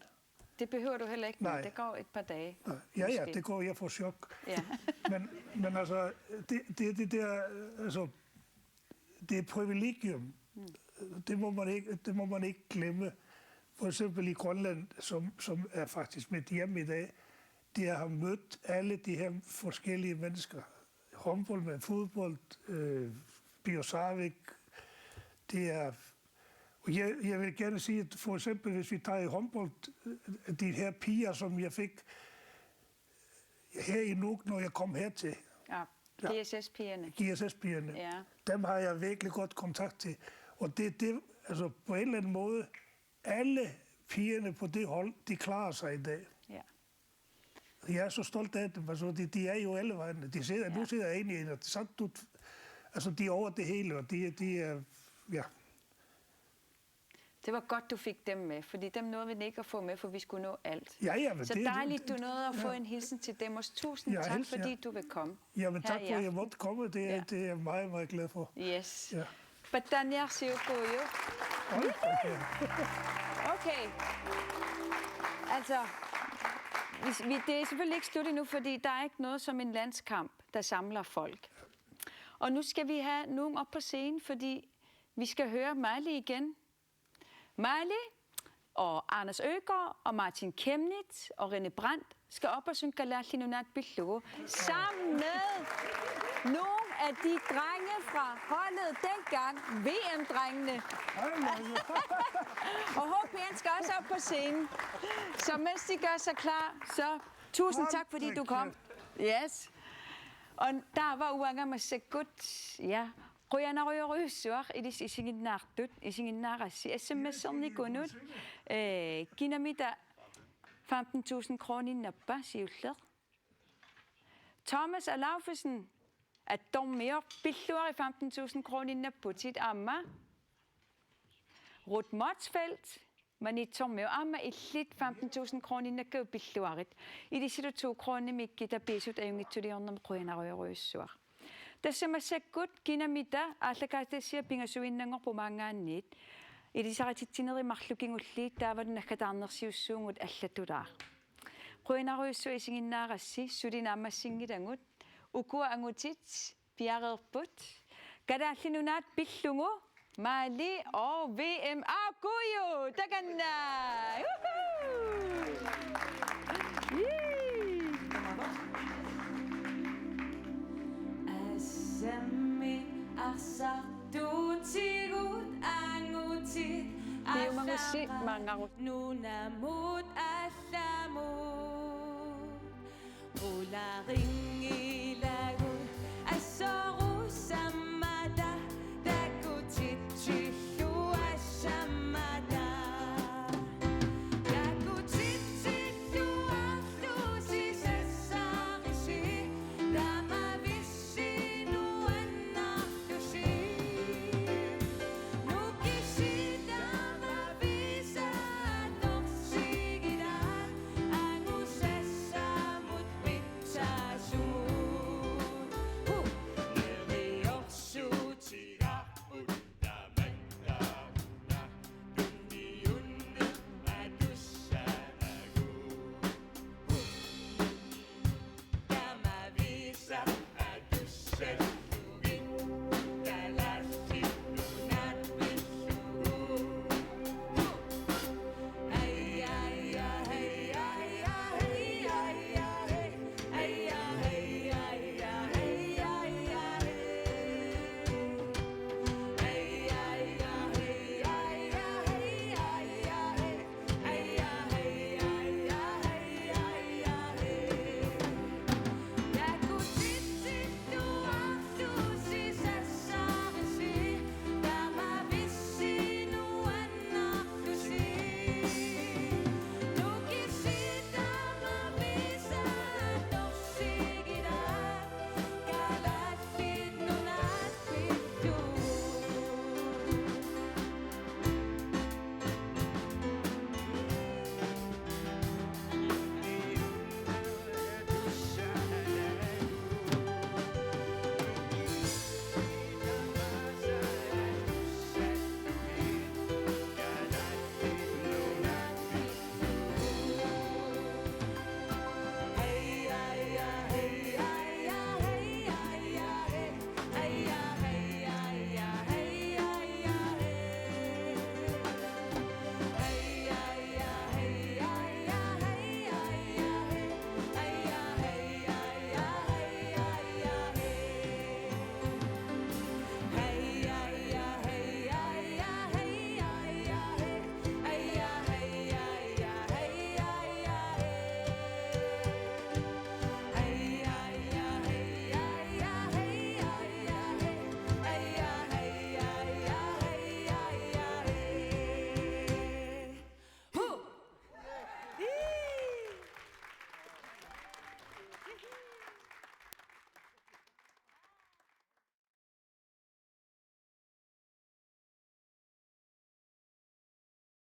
Det behøver du heller ikke, men Nej. det går et par dage. Ja, det går, jeg får chok. Ja. men altså, det der, altså, det er et privilegium. Det må man ikke glemme. For eksempel i Grønland, som er faktisk mit hjem i dag, de har mødt alle de her forskellige mennesker. Håndbold med fodbold, Biosarvik, det er... Jeg vil gerne sige, at for eksempel, hvis vi tager i håndbold, de her piger, som jeg fik her i Nuuk, når jeg kom hertil. Ja, GSS-pigerne. GSS-pigerne. Ja. Dem har jeg virkelig godt kontakt til. Og det altså på en eller anden måde, alle pigerne på det hold, de klarer sig i dag. Ja. Jeg er så stolt af dem. Altså, de er jo alle vegne. Nu sidder jeg inde i en, og altså, de er over det hele, og de er... Ja. Det var godt, du fik dem med, fordi dem nåede vi ikke at få med, for vi skulle nå alt. Ja, men så dejligt, du nåede at få en hilsen til dem. Og tusind tak, fordi du vil komme. Jamen tak for, at jeg måtte komme. Det er jeg meget, meget glad for. Yes. Ja. Badania Siukoyo. Okay. Altså, det er selvfølgelig ikke slut endnu, fordi der er ikke noget som en landskamp, der samler folk. Og nu skal vi have nogen op på scenen, fordi vi skal høre Miley igen. Miley og Anders Øgaard og Martin Kemnitz og René Brandt skal op og synge Galatli Nunat Billogo sammen med nogle af de drenge fra holdet dengang, VM-drengene. Og HPN skal også op på scenen. Så mens de gør sig klar, så tusind tak, fordi du kom. Yes. Og der var uanga med Segut, ja. Qoyana royrusuar idis isinginnaartut isinginnaarassi SMS-erni kunut kinamita 15.000 kroner nappa siuller Thomas Alaufesen at dommer billuar i 15.000 kroner napputit amma Ruth Motsfeldt man i tommer amma illit 15.000 kroner nakku billuarit idis 2 kroner mikki ta pesut ayungitsuliornam qoyana royrusuar Tässä mä se gut kina mitä allakaatisia pingasuinnangor pumaangaannit ilisaratitineri marlukingulli taavat nakkatarnersiussuungut allatulaar Qoinaruissu isinginnaarassi sulinaammassingitangut ukua angutit piareerput kadaallinunaat pillungu maali og VM akuyu takanna Sami arsartuutigut angutit Piumangusi mangarut nunamut